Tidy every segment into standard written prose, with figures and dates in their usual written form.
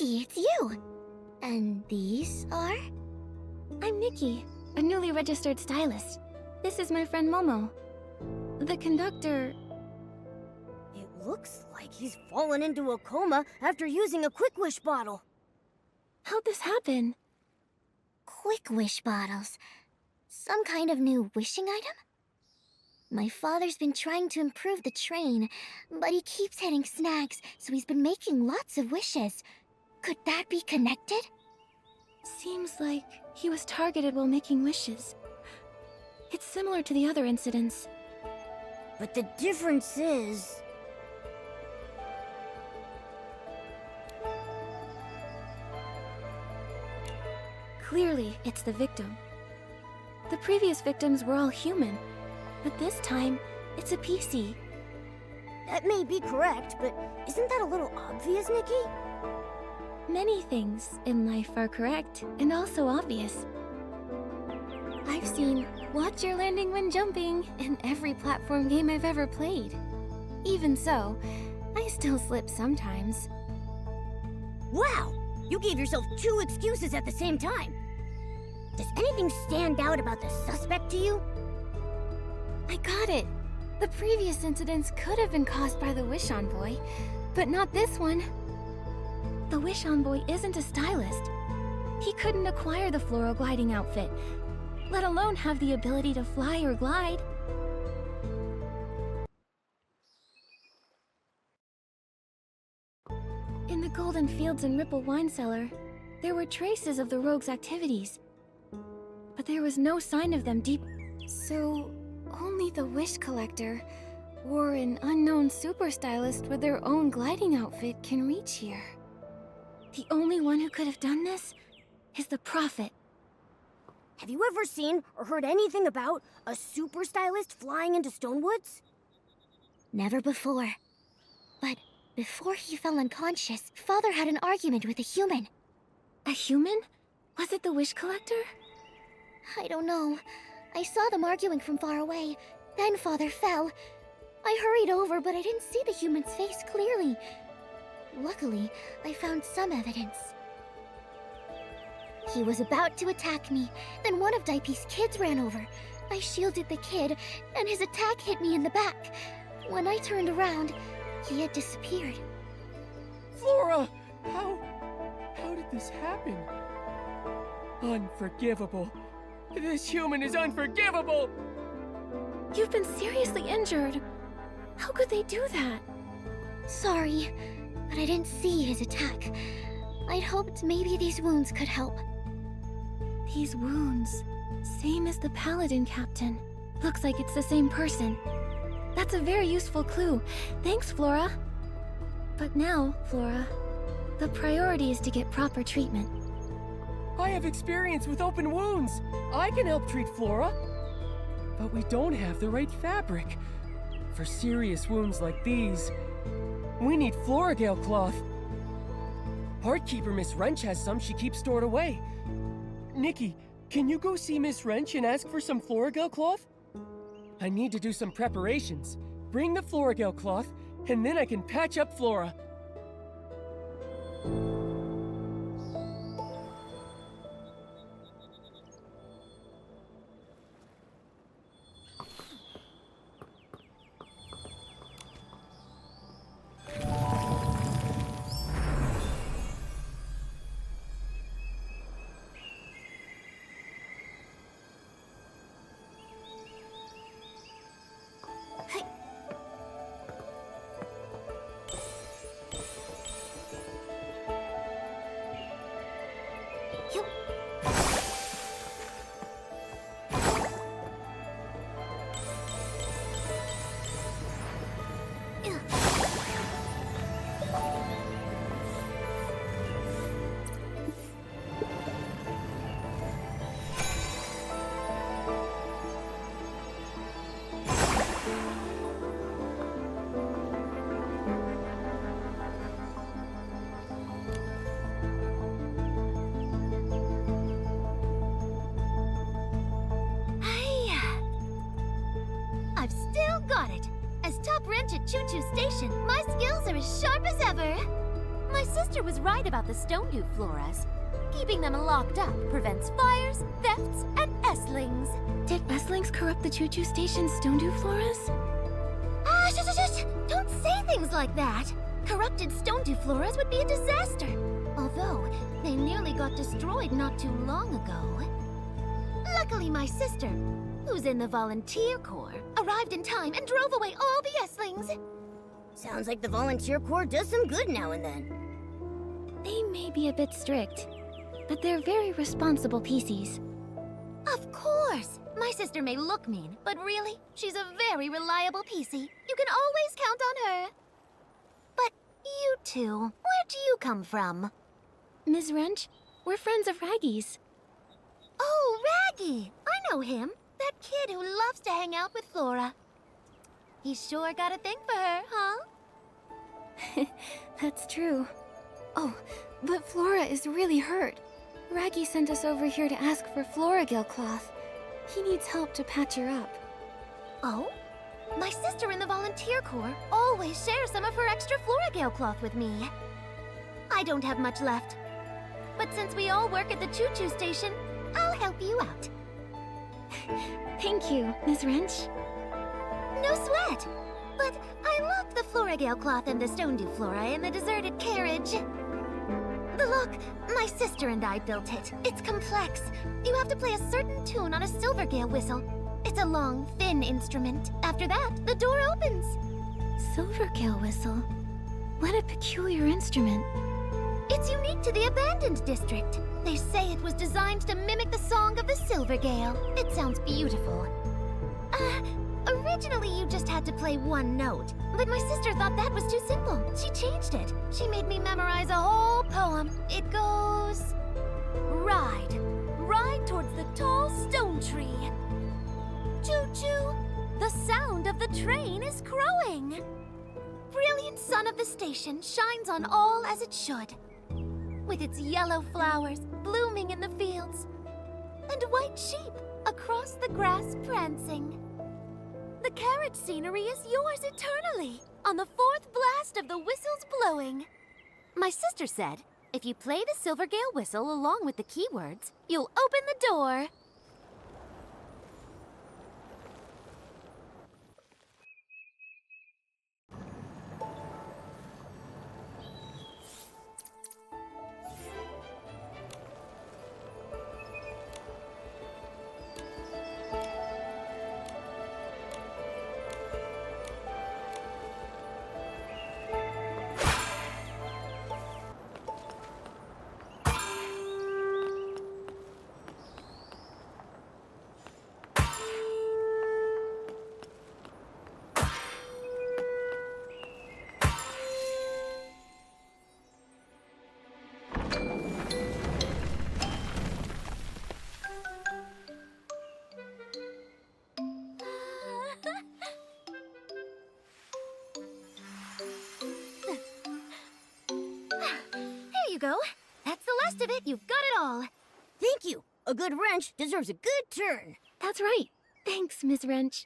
Nikki, it's you! And these are? I'm Nikki, a newly registered stylist. This is my friend Momo. The conductor... It looks like he's fallen into a coma after using a Quick Wish bottle. How'd this happen? Quick Wish bottles? Some kind of new wishing item? My father's been trying to improve the train, but he keeps hitting snags, so he's been making lots of wishes. Could that be connected? Seems like he was targeted while making wishes. It's similar to the other incidents. But the difference is... Clearly, it's the victim. The previous victims were all human, but this time, it's a PC. That may be correct, but isn't that a little obvious, Nikki? Many things in life are correct and also obvious. I've seen "Watch your landing when jumping" in every platform game I've ever played. Even so, I still slip sometimes. Wow! You gave yourself 2 excuses at the same time. Does anything stand out about the suspect to you? I got it. The previous incidents could have been caused by the Wish Envoy, but not this one. The Wish Envoy isn't a stylist. He couldn't acquire the floral gliding outfit, let alone have the ability to fly or glide. In the Golden Fields and Ripple Wine Cellar, there were traces of the rogue's activities, but there was no sign of them deep. So, only the Wish Collector or an unknown super stylist with their own gliding outfit can reach here. The only one who could have done this is the Prophet. Have you ever seen or heard anything about a super stylist flying into Stonewoods? Never before. But before he fell unconscious, Father had an argument with a human. A human? Was it the Wish Collector? I don't know. I saw them arguing from far away. Then Father fell. I hurried over, but I didn't see the human's face clearly. Luckily, I found some evidence. He was about to attack me. Then one of Daipi's kids ran over. I shielded the kid, and his attack hit me in the back. When I turned around, he had disappeared. Flora! How did this happen? Unforgivable. This human is unforgivable! You've been seriously injured. How could they do that? Sorry, but I didn't see his attack. I'd hoped maybe these wounds could help. These wounds, same as the Paladin Captain. Looks like it's the same person. That's a very useful clue. Thanks, Flora. But now, Flora, the priority is to get proper treatment. I have experience with open wounds. I can help treat Flora. But we don't have the right fabric. For serious wounds like these, we need Floragale cloth. Heartkeeper Miss Wrench has some she keeps stored away. Nikki, can you go see Miss Wrench and ask for some Floragale cloth? I need to do some preparations. Bring the Floragale cloth, and then I can patch up Flora. Got it! As top wrench at Choo-Choo Station, my skills are as sharp as ever! My sister was right about the Stone-Dew floras. Keeping them locked up prevents fires, thefts, and estlings. Did estlings corrupt the Choo-Choo Station's Stone-Dew floras? Shush! Don't say things like that! Corrupted Stone-Dew floras would be a disaster. Although, they nearly got destroyed not too long ago. Luckily, my sister, who's in the volunteer corps, arrived in time and drove away all the estlings. Sounds like the volunteer corps does some good now and then. They may be a bit strict, but they're very responsible PCs. Of course! My sister may look mean, but really, she's a very reliable PC. You can always count on her. But you two, where do you come from? Ms. Wrench, we're friends of Raggy's. Oh, Raggy! I know him. That kid who loves to hang out with Flora. He's sure got a thing for her, huh? That's true. Oh, but Flora is really hurt. Raggy sent us over here to ask for Floragale cloth. He needs help to patch her up. Oh? My sister in the volunteer corps always shares some of her extra Floragale cloth with me. I don't have much left. But since we all work at the Choo-Choo Station, I'll help you out. Thank you, Ms. Wrench. No sweat! But I love the Floragale cloth and the Stone-Dew flora in the deserted carriage. The look, my sister and I built it. It's complex. You have to play a certain tune on a Silvergale whistle. It's a long, thin instrument. After that, the door opens. Silvergale whistle? What a peculiar instrument. It's unique to the abandoned district. They say it was designed to mimic the song of the Silvergale. It sounds beautiful. Originally you just had to play one note, but my sister thought that was too simple. She changed it. She made me memorize a whole poem. It goes... Ride towards the tall stone tree. Choo-choo, the sound of the train is crowing. Brilliant sun of the station shines on all as it should. With its yellow flowers blooming in the fields, and white sheep across the grass prancing. The carriage scenery is yours eternally, on the fourth blast of the whistles blowing. My sister said, if you play the Silvergale whistle along with the keywords, you'll open the door. Go. That's the last of it. You've got it all. Thank you. A good wrench deserves a good turn. That's right. Thanks, Ms. Wrench.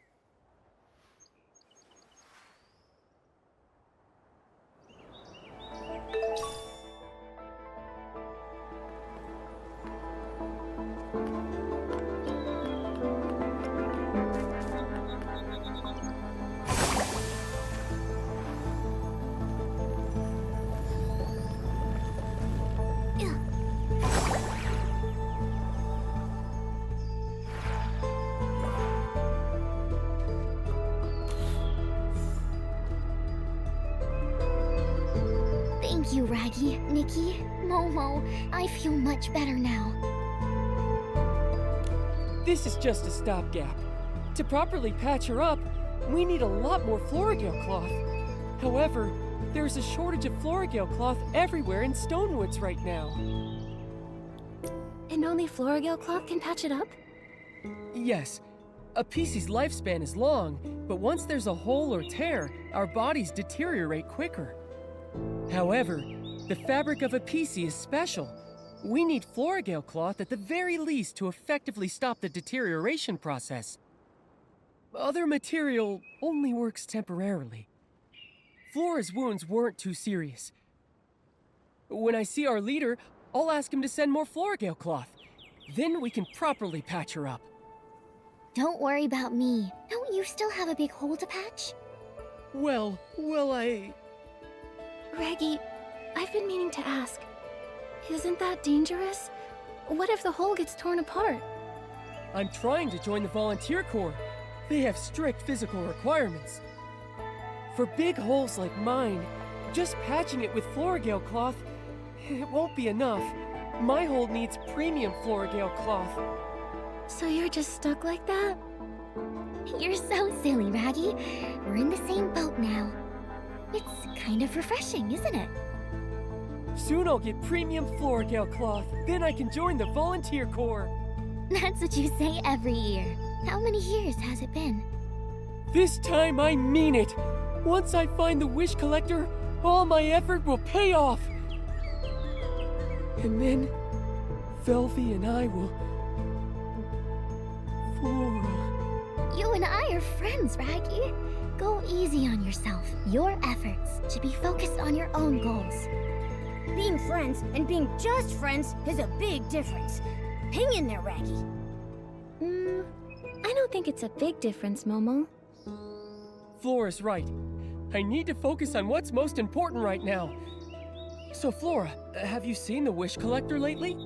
Thank you, Raggy, Nikki, Momo. I feel much better now. This is just a stopgap. To properly patch her up, we need a lot more Floragale cloth. However, there's a shortage of Floragale cloth everywhere in Stonewoods right now. And only Floragale cloth can patch it up? Yes, a PC's lifespan is long, but once there's a hole or tear, our bodies deteriorate quicker. However, the fabric of a PC is special. We need Floragale cloth at the very least to effectively stop the deterioration process. Other material only works temporarily. Flora's wounds weren't too serious. When I see our leader, I'll ask him to send more Floragale cloth. Then we can properly patch her up. Don't worry about me. Don't you still have a big hole to patch? Well, Raggy, I've been meaning to ask. Isn't that dangerous? What if the hole gets torn apart? I'm trying to join the volunteer corps. They have strict physical requirements. For big holes like mine, just patching it with Floragale cloth, it won't be enough. My hole needs premium Floragale cloth. So you're just stuck like that? You're so silly, Raggy. We're in the same boat now. It's kind of refreshing, isn't it? Soon I'll get premium Floragale cloth. Then I can join the volunteer corps. That's what you say every year. How many years has it been? This time I mean it. Once I find the wish collector, all my effort will pay off. And then, Velvy and I will... Flora... You and I are friends, Raggy. Go easy on yourself. Your efforts should be focused on your own goals. Being friends and being just friends is a big difference. Hang in there, Raggy. I don't think it's a big difference, Momo. Flora's right. I need to focus on what's most important right now. So Flora, have you seen the wish collector lately?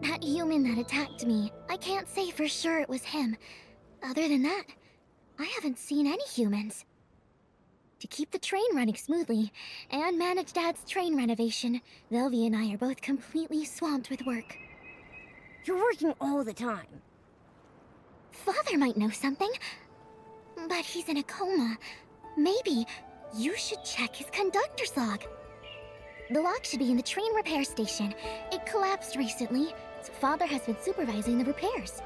That human that attacked me, I can't say for sure it was him. Other than that, I haven't seen any humans. To keep the train running smoothly and manage Dad's train renovation, Velvy and I are both completely swamped with work. You're working all the time. Father might know something, but he's in a coma. Maybe you should check his conductor's log. The log should be in the train repair station. It collapsed recently, so Father has been supervising the repairs.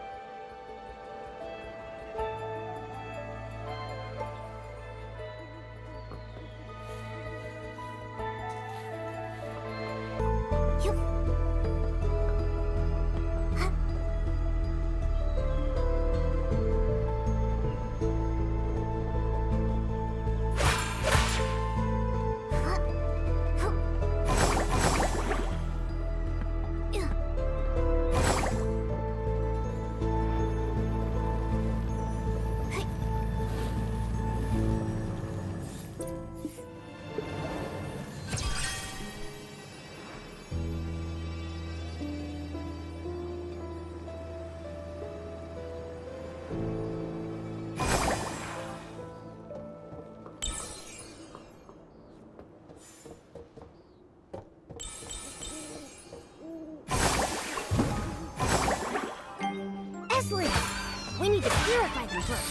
We need to purify them first.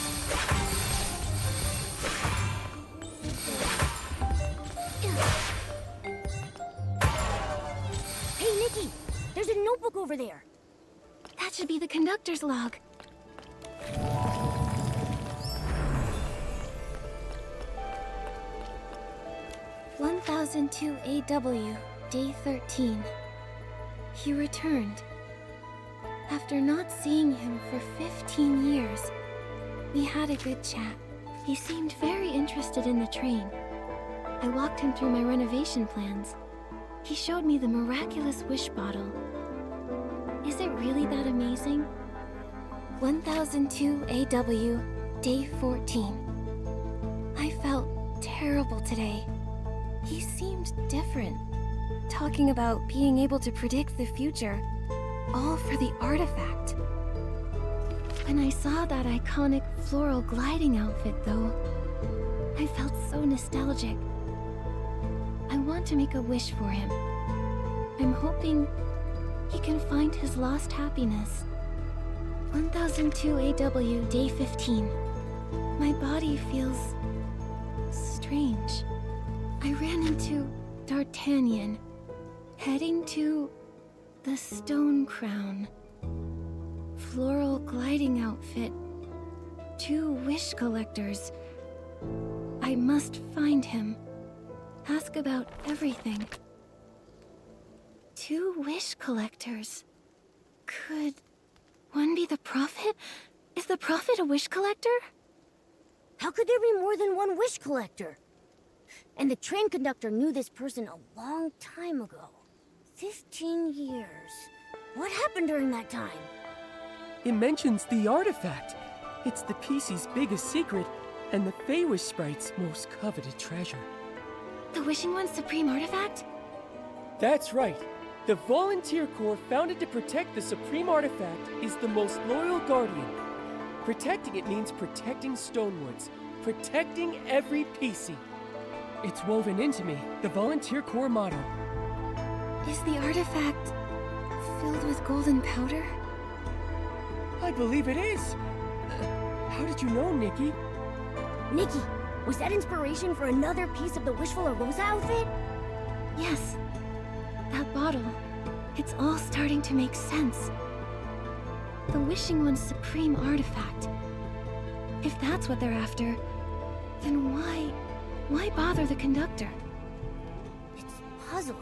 Hey, Nikki! There's a notebook over there. That should be the conductor's log. "1002 AW, day 13. He returned. After not seeing him for 15 years, we had a good chat. He seemed very interested in the train. I walked him through my renovation plans. He showed me the miraculous wish bottle. Is it really that amazing? 1002 AW, day 14. I felt terrible today. He seemed different, talking about being able to predict the future. All for the artifact. When I saw that iconic floral gliding outfit, though, I felt so nostalgic. I want to make a wish for him. I'm hoping he can find his lost happiness. 1002 AW, day 15. My body feels strange. I ran into D'Artagnan, heading to the Stonecrown. Floral gliding outfit. 2 wish collectors. I must find him. Ask about everything. 2 wish collectors. Could one be the Prophet? Is the Prophet a wish collector? How could there be more than one wish collector? and the train conductor knew this person a long time ago. 15 years. What happened during that time? It mentions the artifact. It's the PC's biggest secret, and the Feywish Sprite's most coveted treasure. The Wishing One's supreme artifact? That's right. The Volunteer Corps founded to protect the Supreme Artifact is the most loyal guardian. Protecting it means protecting Stonewoods, protecting every PC. It's woven into me, the Volunteer Corps motto. Is the artifact filled with golden powder? I believe it is. How did you know, Nikki? Nikki, was that inspiration for another piece of the Wishful Rosa outfit? Yes. That bottle. It's all starting to make sense. The Wishing One's supreme artifact. If that's what they're after, then why bother the conductor? It's puzzling.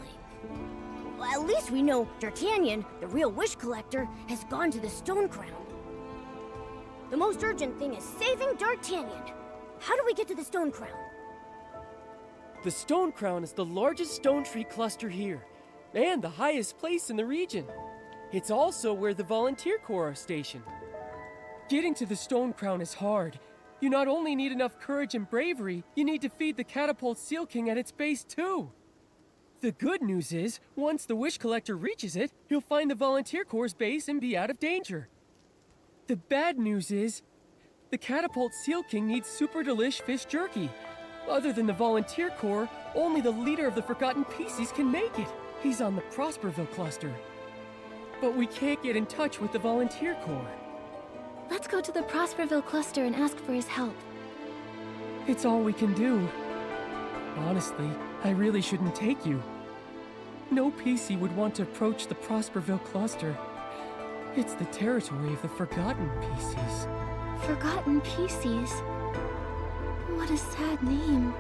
Well, at least we know D'Artagnan, the real wish collector, has gone to the Stonecrown. The most urgent thing is saving D'Artagnan. How do we get to the Stonecrown? The Stonecrown is the largest stone tree cluster here, and the highest place in the region. It's also where the Volunteer Corps are stationed. Getting to the Stonecrown is hard. You not only need enough courage and bravery, you need to feed the Catapult Seal King at its base too. The good news is, once the Wish Collector reaches it, he'll find the Volunteer Corps' base and be out of danger. The bad news is, the Catapult Seal King needs super delish fish jerky. Other than the Volunteer Corps, only the leader of the Forgotten Pieces can make it. He's on the Prosperville cluster. But we can't get in touch with the Volunteer Corps. Let's go to the Prosperville cluster and ask for his help. It's all we can do. Honestly, I really shouldn't take you. No PC would want to approach the Prosperville cluster. It's the territory of the Forgotten PCs. Forgotten Pieces? What a sad name.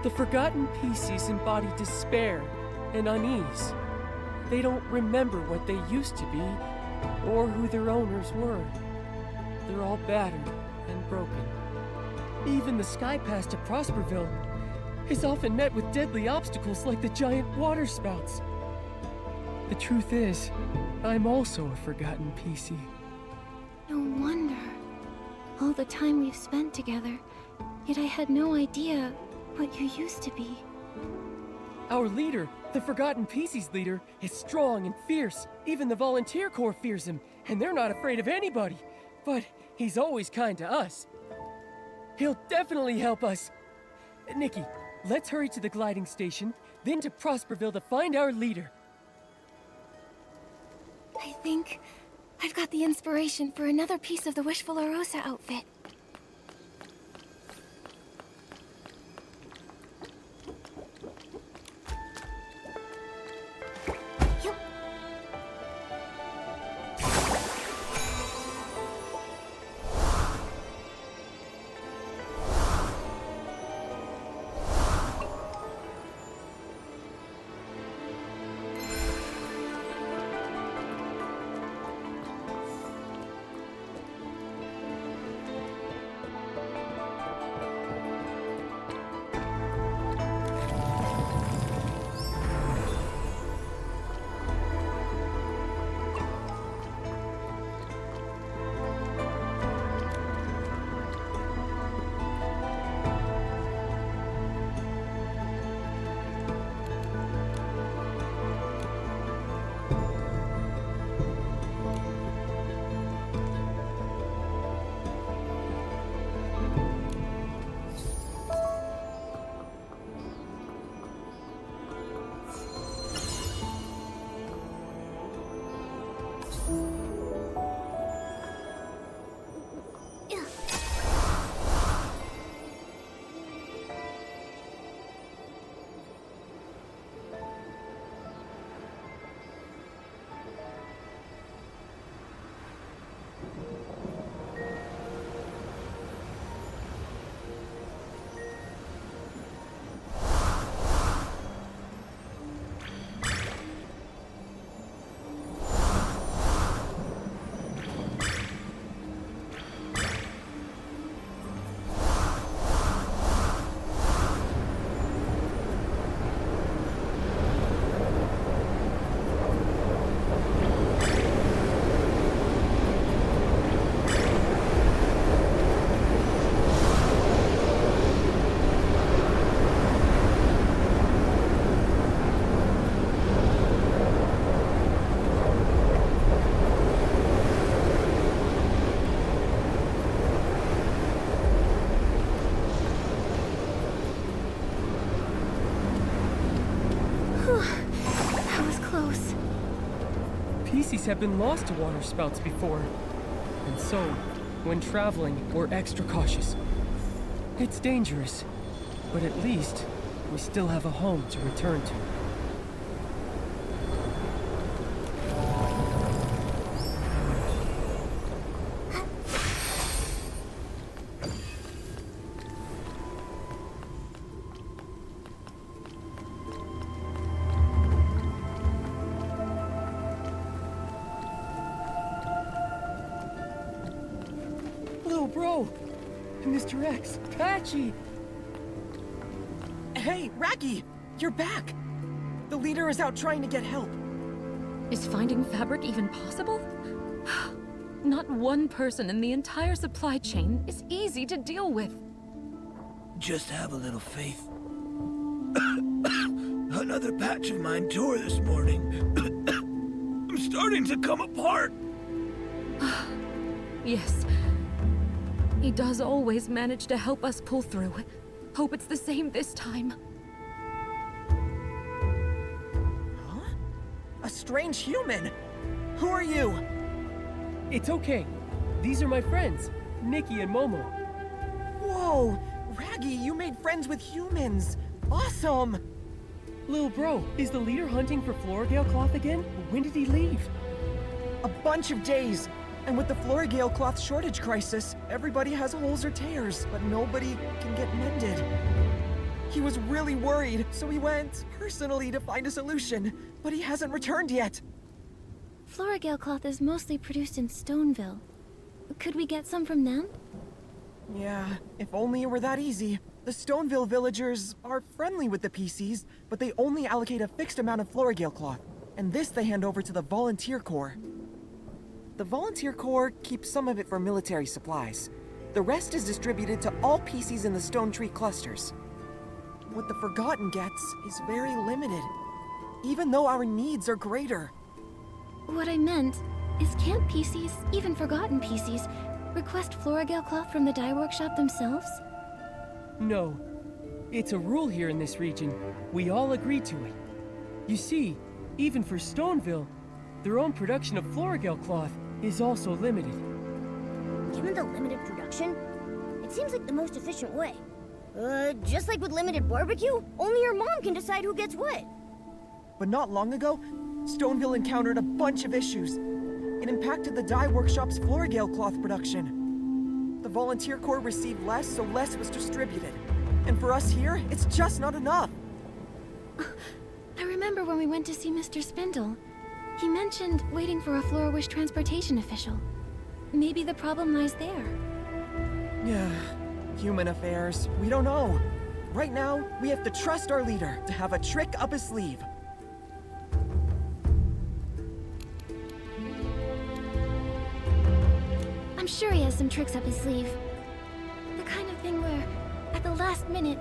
The Forgotten PCs embody despair and unease. They don't remember what they used to be, or who their owners were. They're all battered and broken. Even the sky pass to Prosperville is often met with deadly obstacles like the giant water spouts. The truth is, I'm also a Forgotten PC. No wonder. All the time we've spent together, yet I had no idea what you used to be. Our leader, the Forgotten PC's leader, is strong and fierce. Even the Volunteer Corps fears him, and they're not afraid of anybody. But he's always kind to us. He'll definitely help us. Nikki, let's hurry to the gliding station, then to Prosperville to find our leader. I think I've got the inspiration for another piece of the Wishful Rosa outfit. species have been lost to water spouts before. And so, when traveling, we're extra cautious. It's dangerous, but at least we still have a home to return to. Little bro! Mr. X! Patchy! Hey, Raggy! You're back! The leader is out trying to get help. Is finding fabric even possible? Not one person in the entire supply chain is easy to deal with. Just have a little faith. Another patch of mine tore this morning. I'm starting to come apart. Yes. He does always manage to help us pull through. Hope it's the same this time. Huh? A strange human! Who are you? It's okay. These are my friends, Nikki and Momo. Whoa! Raggy, you made friends with humans! Awesome! Little bro, is the leader hunting for Florigale cloth again? When did he leave? A bunch of days! And with the Florigale cloth shortage crisis, everybody has holes or tears, but nobody can get mended. He was really worried, so he went personally to find a solution, but he hasn't returned yet. Florigale cloth is mostly produced in Stoneville. Could we get some from them? Yeah, if only it were that easy. The Stoneville villagers are friendly with the PCs, but they only allocate a fixed amount of Florigale cloth, and this they hand over to the Volunteer Corps. The Volunteer Corps keeps some of it for military supplies. The rest is distributed to all PCs in the Stone Tree clusters. What the Forgotten gets is very limited, even though our needs are greater. What I meant is can't PCs, even forgotten PCs, request Florigale cloth from the dye workshop themselves? No. It's a rule here in this region. We all agree to it. You see, even for Stoneville, their own production of Florigale cloth is also limited. Given the limited production, it seems like the most efficient way. Just like with limited barbecue, only your mom can decide who gets what. But not long ago, Stoneville encountered a bunch of issues. It impacted the dye workshop's Florigale cloth production. The Volunteer Corps received less, so less was distributed. And for us here, it's just not enough. I remember when we went to see Mr. Spindle. He mentioned waiting for a Flora-Wish transportation official. Maybe the problem lies there. Yeah, human affairs. We don't know. Right now, we have to trust our leader to have a trick up his sleeve. I'm sure he has some tricks up his sleeve. The kind of thing where, at the last minute,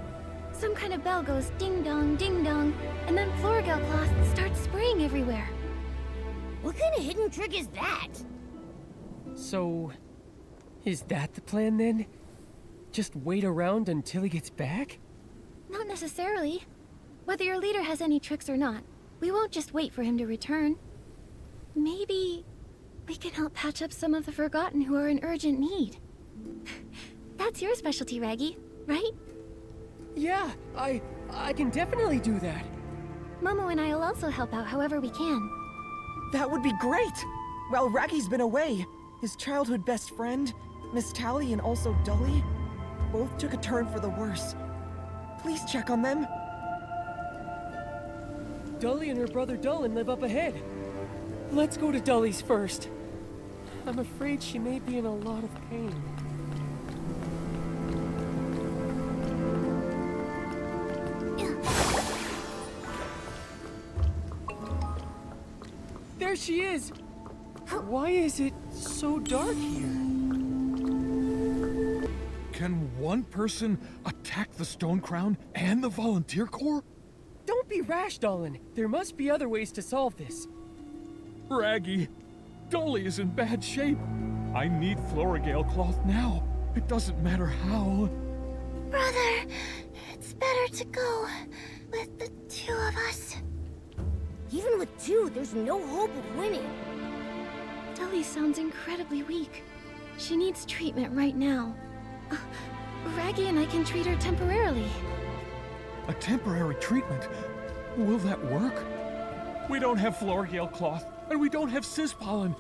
some kind of bell goes ding-dong, and then Florigale cloth starts spraying everywhere. What kind of hidden trick is that? So, is that the plan then? Just wait around until he gets back? Not necessarily. Whether your leader has any tricks or not, we won't just wait for him to return. Maybe we can help patch up some of the Forgotten who are in urgent need. That's your specialty, Raggy, right? Yeah, I can definitely do that. Momo and I will also help out however we can. That would be great! While Raggy's been away, his childhood best friend, Miss Tally and also Dully, both took a turn for the worse. Please check on them. Dully and her brother Dullin live up ahead. Let's go to Dully's first. I'm afraid she may be in a lot of pain. There she is! Why is it so dark here? Can one person attack the Stonecrown and the Volunteer Corps? Don't be rash, Dullin. There must be other ways to solve this. Raggy, Dolly is in bad shape. I need Florigale cloth now. It doesn't matter how. Brother, it's better to go with the two of us. Even with two, there's no hope of winning. Dully sounds incredibly weak. She needs treatment right now. Raggy and I can treat her temporarily. A temporary treatment? Will that work? We don't have Florgale cloth, and we don't have Sis pollen,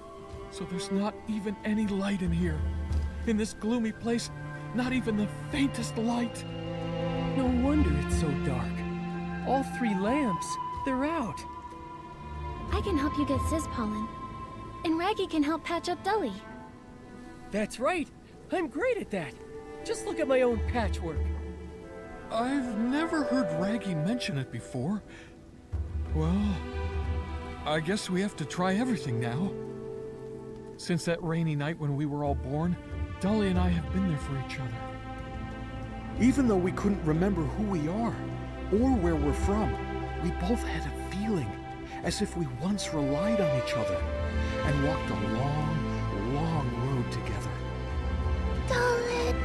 so there's not even any light in here. In this gloomy place, not even the faintest light. No wonder it's so dark. All 3 lamps, they're out. I can help you get Sis pollen. And Raggy can help patch up Dully. That's right. I'm great at that. Just look at my own patchwork. I've never heard Raggy mention it before. Well, I guess we have to try everything now. Since that rainy night when we were all born, Dully and I have been there for each other. Even though we couldn't remember who we are, or where we're from, we both had a feeling as if we once relied on each other and walked a long, long road together. Darling.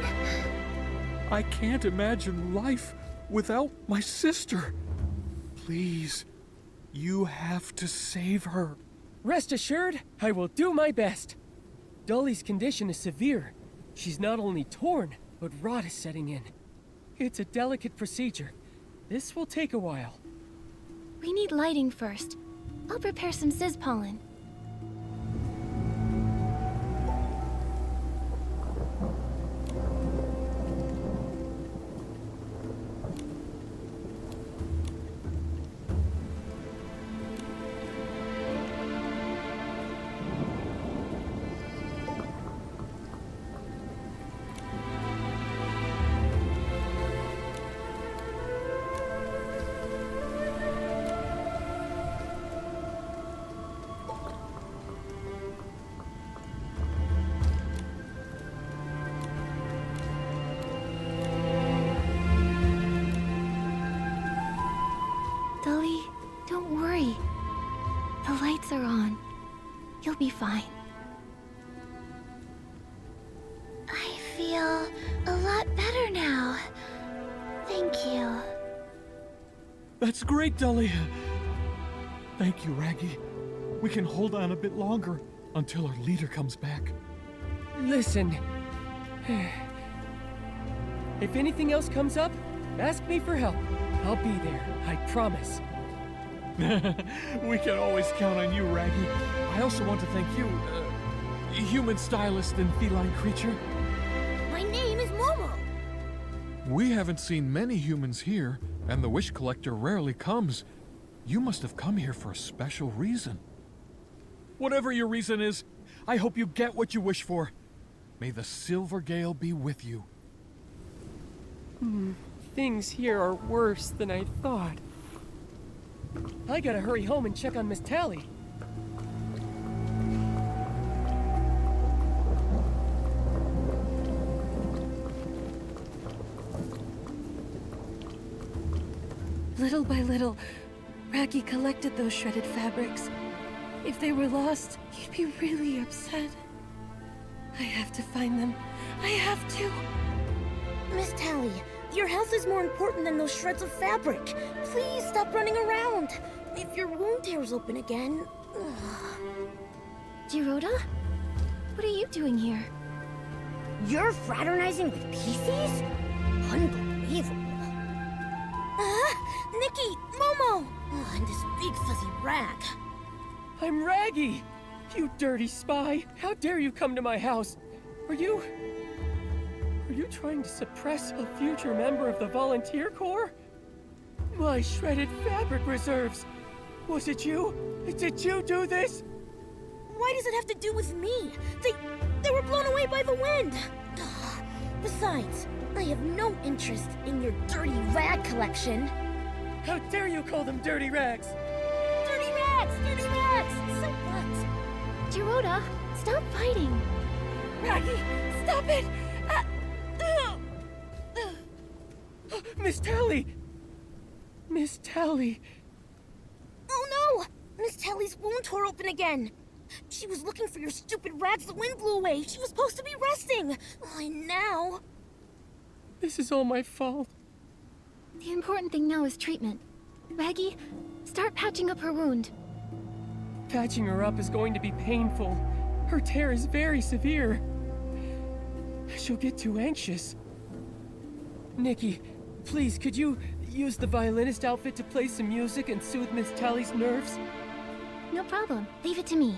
I can't imagine life without my sister. Please, you have to save her. Rest assured, I will do my best. Dully's condition is severe. She's not only torn, but rot is setting in. It's a delicate procedure. This will take a while. We need lighting first. I'll prepare some Sis pollen. Dully, don't worry. The lights are on. You'll be fine. I feel a lot better now. Thank you. That's great, Dully. Thank you, Raggy. We can hold on a bit longer until our leader comes back. Listen. If anything else comes up, ask me for help. I'll be there, I promise. We can always count on you, Raggy. I also want to thank you, human stylist and feline creature. My name is Momo. We haven't seen many humans here, and the Wish Collector rarely comes. You must have come here for a special reason. Whatever your reason is, I hope you get what you wish for. May the Silver Gale be with you. Things here are worse than I thought. I gotta hurry home and check on Miss Tally. Little by little, Raggy collected those shredded fabrics. If they were lost, he'd be really upset. I have to find them. I have to. Miss Tally, your health is more important than those shreds of fabric. Please stop running around. If your wound tears open again... Giroda? What are you doing here? You're fraternizing with PCs? Unbelievable. Nikki! Momo! And this big fuzzy rag. I'm Raggy! You dirty spy! How dare you come to my house? Are you trying to suppress a future member of the Volunteer Corps? My shredded fabric reserves! Was it you? Did you do this? Why does it have to do with me? They were blown away by the wind! Besides, I have no interest in your dirty rag collection. How dare you call them dirty rags? Dirty rags! Dirty rags! So what? Giroda, stop fighting. Raggy, stop it! Miss Tally! Miss Tally! Oh no! Miss Tally's wound tore open again! She was looking for your stupid rags the wind blew away! She was supposed to be resting! And now... This is all my fault. The important thing now is treatment. Raggy, start patching up her wound. Patching her up is going to be painful. Her tear is very severe. She'll get too anxious. Nikki, please, could you use the violinist outfit to play some music and soothe Miss Tally's nerves? No problem. Leave it to me.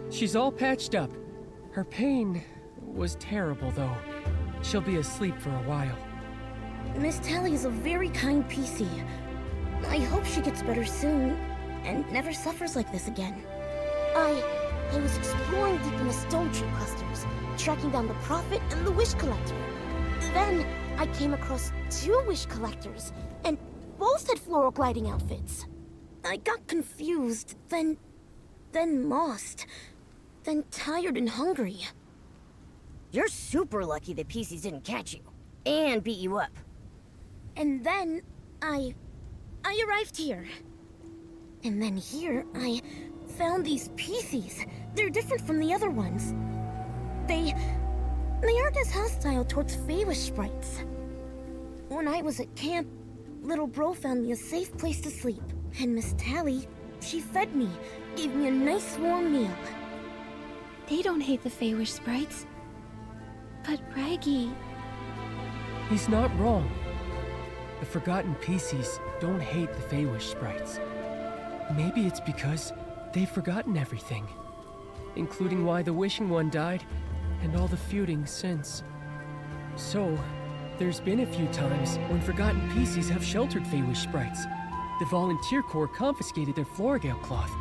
She's all patched up. Her pain was terrible, though. She'll be asleep for a while. Miss Tally is a very kind PC. I hope she gets better soon and never suffers like this again. I was exploring deep in the stone tree clusters, tracking down the Prophet and the Wish Collector. Then I came across 2 Wish Collectors, and both had floral gliding outfits. I got confused, then lost, then tired and hungry. You're super lucky the PCs didn't catch you and beat you up. And then I arrived here. And then here I found these PCs. They're different from the other ones. They aren't as hostile towards Feywish sprites. When I was at camp, little bro found me a safe place to sleep. And Miss Tally, she fed me, gave me a nice warm meal. They don't hate the Feywish sprites. But Raggy... He's not wrong. The Forgotten PCs don't hate the Feywish sprites. Maybe it's because they've forgotten everything, including why the Wishing One died and all the feuding since. So, there's been a few times when Forgotten PCs have sheltered Feywish sprites. The Volunteer Corps confiscated their Florigale cloth.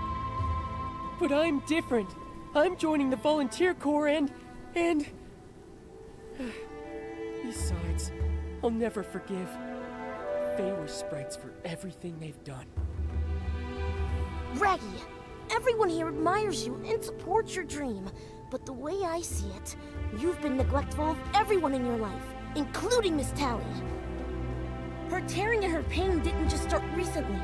But I'm different. I'm joining the Volunteer Corps and... Besides, I'll never forgive Feywish sprites for everything they've done. Raggy, everyone here admires you and supports your dream. But the way I see it, you've been neglectful of everyone in your life, including Miss Tally. Her tearing and her pain didn't just start recently.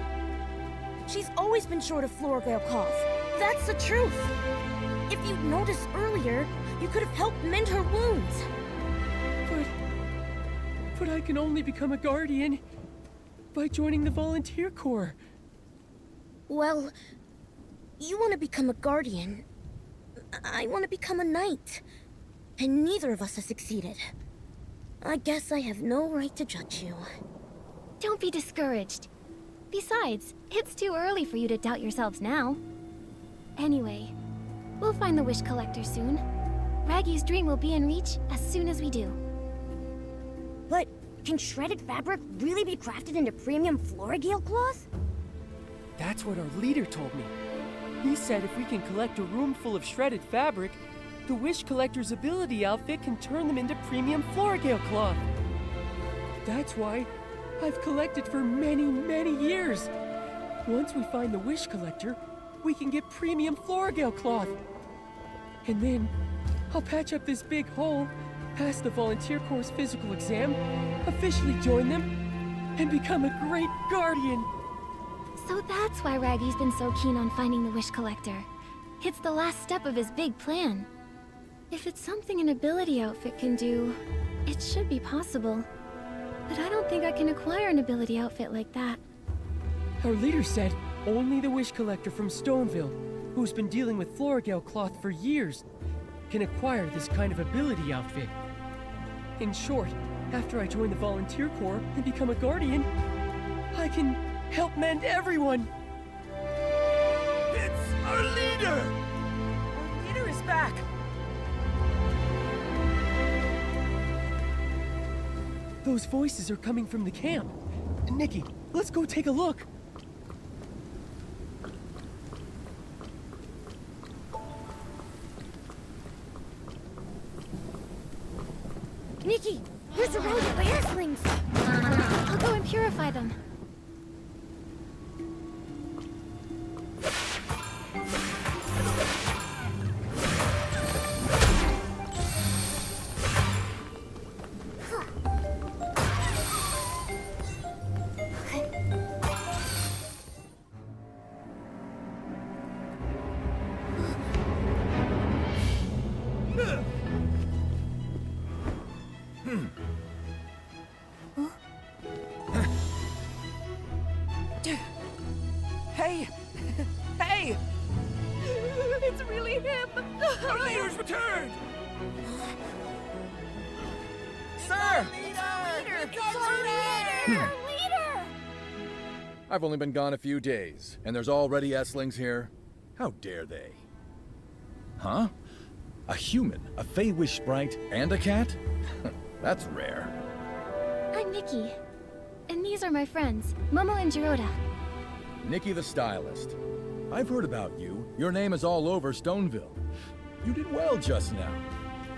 She's always been short of Florigale cloth. That's the truth. If you'd noticed earlier, you could have helped mend her wounds. But I can only become a guardian by joining the Volunteer Corps. Well, you want to become a guardian. I want to become a knight. And neither of us has succeeded. I guess I have no right to judge you. Don't be discouraged. Besides, it's too early for you to doubt yourselves now. Anyway, we'll find the Wish Collector soon. Raggy's dream will be in reach as soon as we do. But can shredded fabric really be crafted into premium Florigale cloth? That's what our leader told me. He said if we can collect a room full of shredded fabric, the Wish Collector's ability outfit can turn them into premium Florigale cloth. That's why I've collected for many, many years. Once we find the Wish Collector, we can get premium Florigale cloth. And then I'll patch up this big hole, pass the Volunteer Corps' physical exam, officially join them, and become a great guardian. So that's why Raggy's been so keen on finding the Wish Collector. It's the last step of his big plan. If it's something an ability outfit can do, it should be possible. But I don't think I can acquire an ability outfit like that. Our leader said only the Wish Collector from Stoneville, who's been dealing with Florigale cloth for years, can acquire this kind of ability outfit. In short, after I join the Volunteer Corps and become a guardian, I can help mend everyone. It's our leader! Our leader is back! Those voices are coming from the camp. Nikki, let's go take a look. Nikki, we're surrounded by S-lings! I'll go and purify them. Hey! Hey! It's really him! Our leader's returned! Sir! I've only been gone a few days, and there's already S-lings here? How dare they? Huh? A human, a Fey-Wish sprite, and a cat? That's rare. I'm Nikki. And these are my friends, Momo and Jiroda. Nikki the stylist. I've heard about you. Your name is all over Stoneville. You did well just now.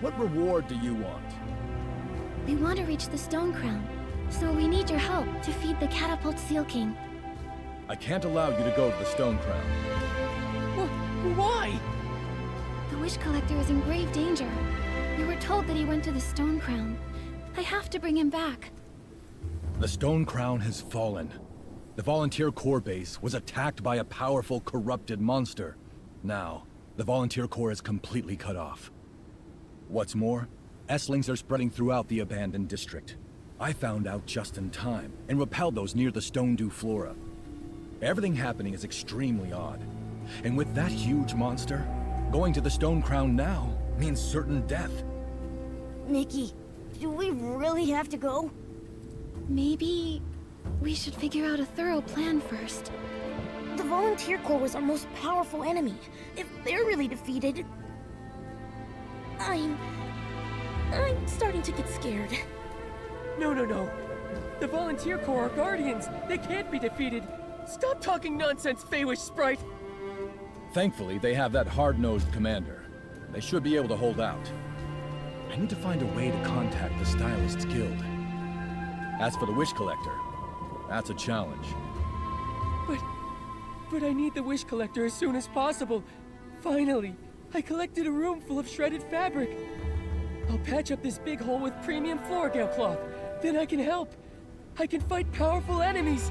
What reward do you want? We want to reach the Stonecrown, so we need your help to feed the Catapult Seal King. I can't allow you to go to the Stonecrown. Why? The Wish Collector is in grave danger. We were told that he went to the Stonecrown. I have to bring him back. The Stonecrown has fallen. The Volunteer Corps base was attacked by a powerful, corrupted monster. Now, the Volunteer Corps is completely cut off. What's more, S-lings are spreading throughout the abandoned district. I found out just in time, and repelled those near the Stone Dew Flora. Everything happening is extremely odd. And with that huge monster, going to the Stonecrown now means certain death. Nikki, do we really have to go? Maybe we should figure out a thorough plan first. The Volunteer Corps was our most powerful enemy. If they're really defeated... I'm starting to get scared. No. The Volunteer Corps are guardians. They can't be defeated. Stop talking nonsense, Fey-Wish sprite! Thankfully, they have that hard-nosed commander. They should be able to hold out. I need to find a way to contact the Stylists Guild. As for the Wish Collector, that's a challenge. But I need the Wish Collector as soon as possible. Finally, I collected a room full of shredded fabric. I'll patch up this big hole with premium Floragale cloth. Then I can help. I can fight powerful enemies.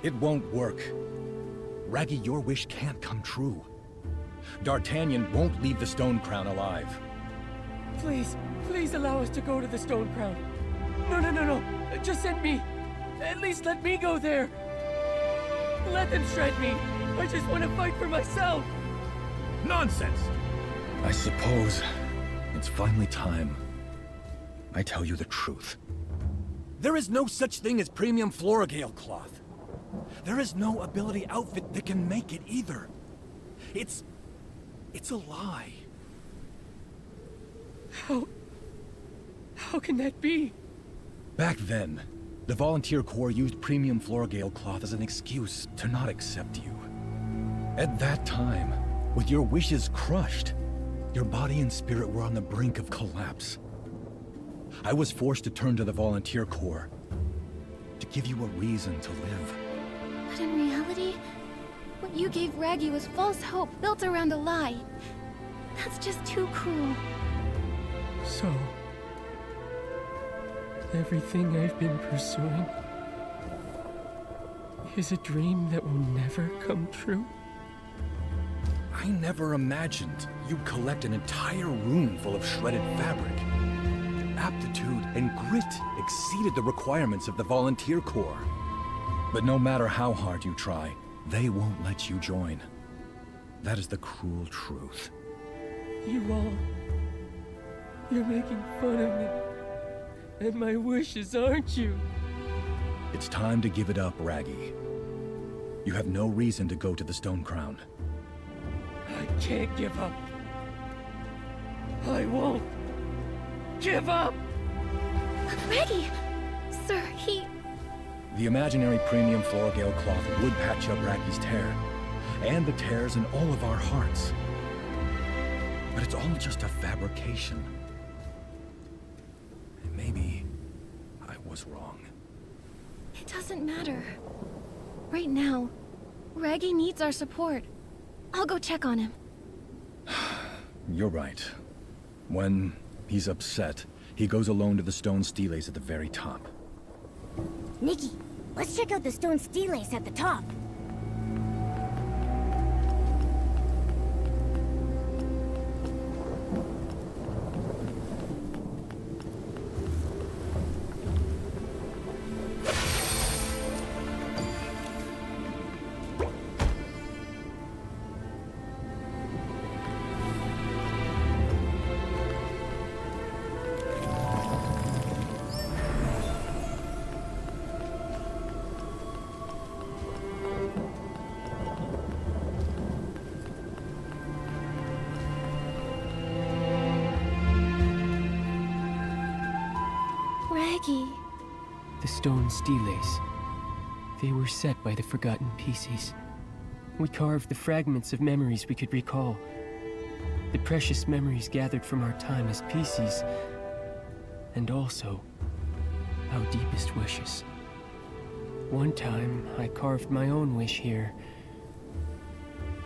It won't work. Raggy, your wish can't come true. D'Artagnan won't leave the Stonecrown alive. Please allow us to go to the Stonecrown. No. Just send me. At least let me go there. Let them shred me. I just want to fight for myself. Nonsense! I suppose it's finally time I tell you the truth. There is no such thing as premium Floragale cloth. There is no ability outfit that can make it either. It's a lie. How can that be? Back then, the Volunteer Corps used premium Floragale cloth as an excuse to not accept you. At that time, with your wishes crushed, your body and spirit were on the brink of collapse. I was forced to turn to the Volunteer Corps to give you a reason to live. But in reality, what you gave Raggy was false hope built around a lie. That's just too cruel. So, everything I've been pursuing is a dream that will never come true? I never imagined you'd collect an entire room full of shredded fabric. Aptitude and grit exceeded the requirements of the Volunteer Corps. But no matter how hard you try, they won't let you join. That is the cruel truth. You're making fun of me. And my wishes, aren't you? It's time to give it up, Raggy. You have no reason to go to the Stonecrown. I can't give up. I won't give up! Raggy! Sir, The imaginary premium Floragale cloth would patch up Raggy's tear, and the tears in all of our hearts. But it's all just a fabrication. was wrong. It doesn't matter. Right now, Raggy needs our support. I'll go check on him. You're right. When he's upset, he goes alone to the stone stelae at the very top. Nikki, let's check out the stone stelae at the top. Raggy. The stone steles. They were set by the forgotten Pisces. We carved the fragments of memories we could recall. The precious memories gathered from our time as Pisces. And also, our deepest wishes. One time, I carved my own wish here.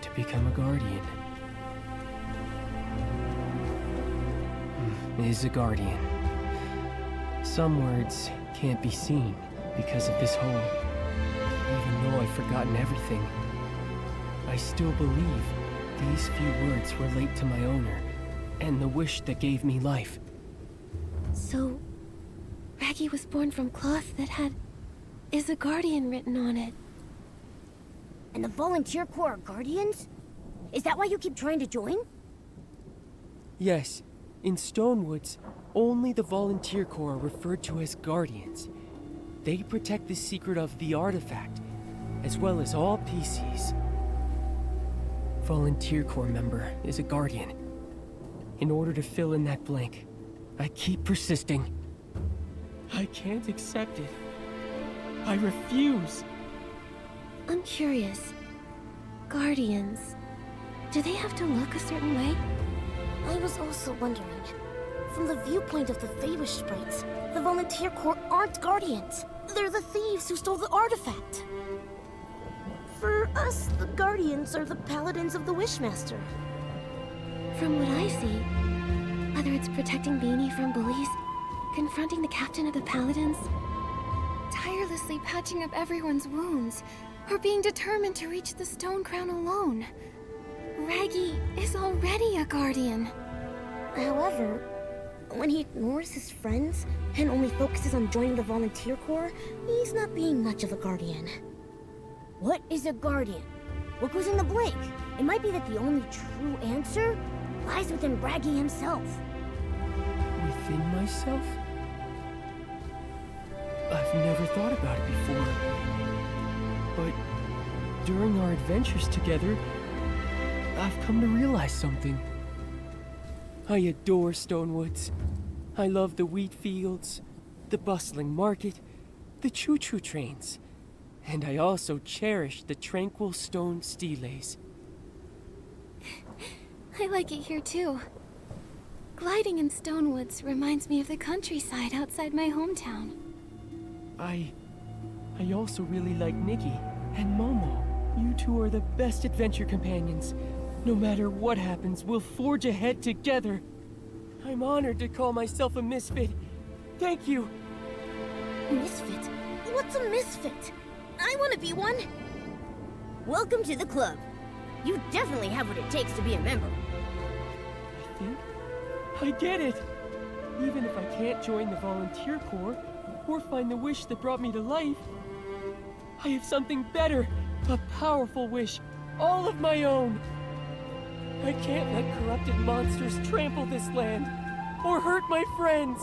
To become a guardian. Is a guardian. Some words can't be seen because of this hole. Even though I've forgotten everything, I still believe these few words relate to my owner and the wish that gave me life. So, Raggy was born from cloth that had "Is a Guardian" written on it. And the Volunteer Corps are guardians? Is that why you keep trying to join? Yes, in Stonewoods, only the Volunteer Corps are referred to as guardians. They protect the secret of the artifact, as well as all PCs. Volunteer Corps member is a guardian. In order to fill in that blank, I keep persisting. I can't accept it. I refuse. I'm curious. Guardians, do they have to look a certain way? I was also wondering. From the viewpoint of the Feywish sprites, the Volunteer Corps aren't guardians. They're the thieves who stole the artifact. For us, the guardians are the paladins of the Wishmaster. From what I see, whether it's protecting Beanie from bullies, confronting the captain of the paladins, tirelessly patching up everyone's wounds, or being determined to reach the Stonecrown alone, Raggy is already a guardian. However, when he ignores his friends and only focuses on joining the Volunteer Corps, he's not being much of a guardian. What is a guardian? What goes in the blank? It might be that the only true answer lies within Raggy himself. Within myself? I've never thought about it before. But during our adventures together, I've come to realize something. I adore Stonewoods. I love the wheat fields, the bustling market, the Choo-Choo trains. And I also cherish the tranquil stone stelaes. I like it here too. Gliding in Stonewoods reminds me of the countryside outside my hometown. I also really like Nikki and Momo. You two are the best adventure companions. No matter what happens, we'll forge ahead together. I'm honored to call myself a misfit. Thank you. Misfit? What's a misfit? I want to be one. Welcome to the club. You definitely have what it takes to be a member. I think I get it. Even if I can't join the Volunteer Corps or find the wish that brought me to life, I have something better, a powerful wish, all of my own. I can't let corrupted monsters trample this land or hurt my friends.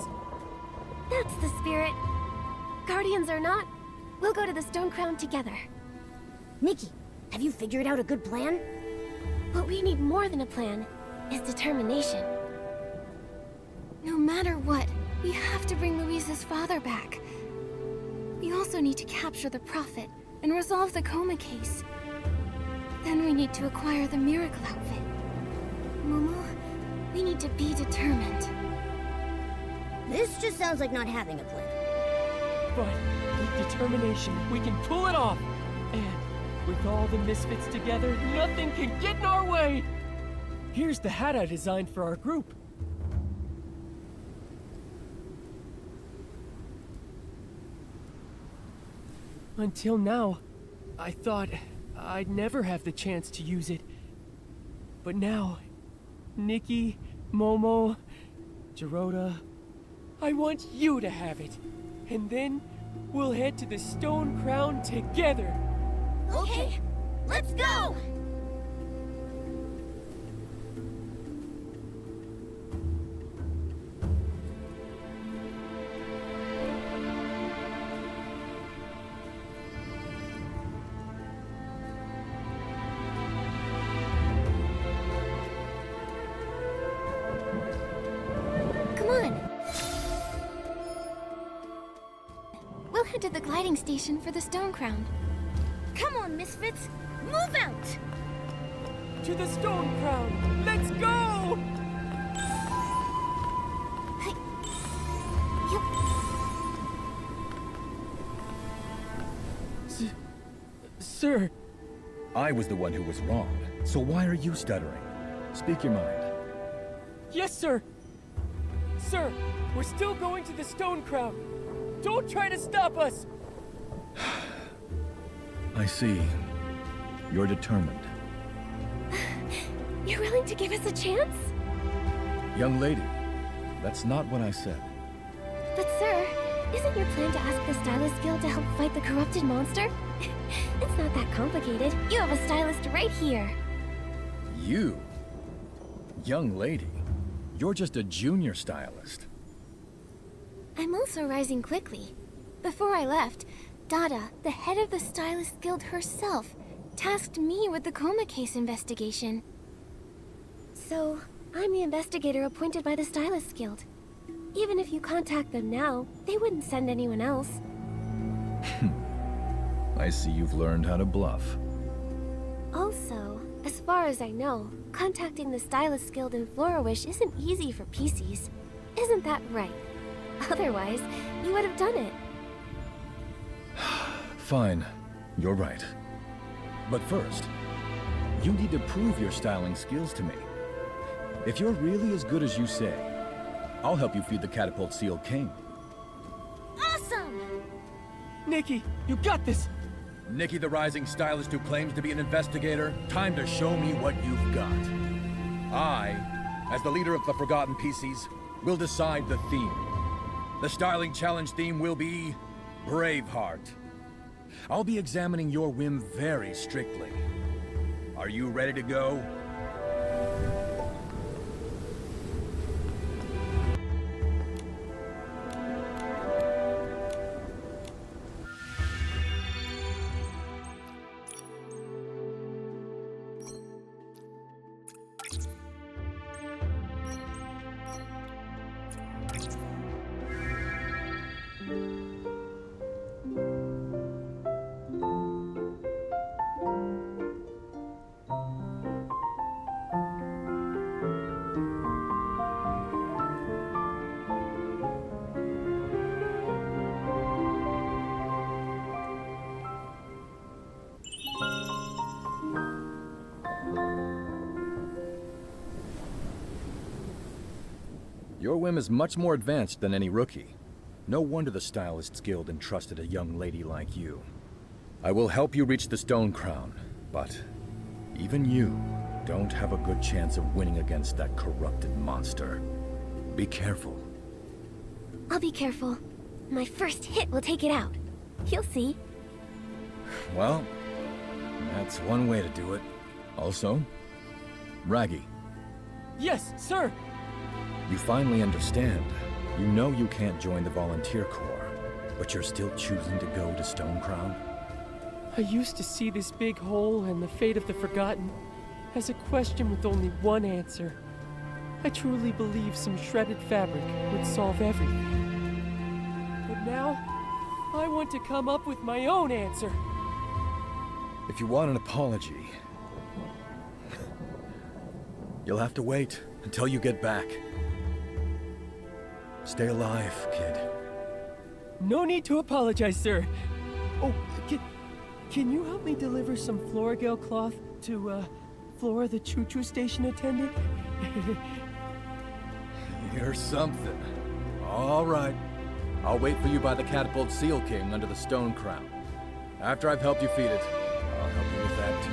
That's the spirit. Guardians or not, we'll go to the Stonecrown together. Nikki, have you figured out a good plan? What we need more than a plan is determination. No matter what, we have to bring Louise's father back. We also need to capture the Prophet and resolve the coma case. Then we need to acquire the miracle outfit. Momo, we need to be determined. This just sounds like not having a plan. But with determination, we can pull it off. And with all the misfits together, nothing can get in our way. Here's the hat I designed for our group. Until now, I thought I'd never have the chance to use it. But now, Nikki, Momo, Gerota, I want you to have it. And then we'll head to the Stonecrown together. Okay, let's go! Come on. We'll head to the gliding station for the Stonecrown. Come on, misfits! Move out! To the Stonecrown! Let's go! Sir. I was the one who was wrong, so why are you stuttering? Speak your mind. Yes, sir. Sir, we're still going to the Stonecrown. Don't try to stop us! I see. You're determined. You're willing to give us a chance? Young lady, that's not what I said. But sir, isn't your plan to ask the Stylist Guild to help fight the corrupted monster? It's not that complicated. You have a stylist right here. You? Young lady, you're just a junior stylist. I'm also rising quickly. Before I left, Dada, the head of the Stylist Guild herself, tasked me with the coma case investigation. So, I'm the investigator appointed by the Stylist Guild. Even if you contact them now, they wouldn't send anyone else. I see you've learned how to bluff. Also, as far as I know, contacting the Stylist Guild in Florawish isn't easy for PCs. Isn't that right? Otherwise, you would have done it. Fine, you're right. But first, you need to prove your styling skills to me. If you're really as good as you say, I'll help you feed the Catapult Seal King. Awesome! Nikki, you got this! Nikki the rising stylist who claims to be an investigator, time to show me what you've got. I, as the leader of the Forgotten PCs, will decide the theme. The styling challenge theme will be Braveheart. I'll be examining your whim very strictly. Are you ready to go? Your whim is much more advanced than any rookie. No wonder the Stylists Guild entrusted a young lady like you. I will help you reach the Stonecrown, but even you don't have a good chance of winning against that corrupted monster. Be careful. I'll be careful. My first hit will take it out. You'll see. Well, that's one way to do it. Also, Raggy. Yes, sir! You finally understand. You know you can't join the Volunteer Corps, but you're still choosing to go to Stonecrown? I used to see this big hole and the fate of the Forgotten as a question with only one answer. I truly believe some shredded fabric would solve everything. But now, I want to come up with my own answer. If you want an apology, you'll have to wait until you get back. Stay alive, kid. No need to apologize, sir. Oh, can you help me deliver some Floragale cloth to, Flora, the Choo-Choo station attendant? You're something. All right. I'll wait for you by the Catapult Seal King under the Stonecrown. After I've helped you feed it, I'll help you with that too.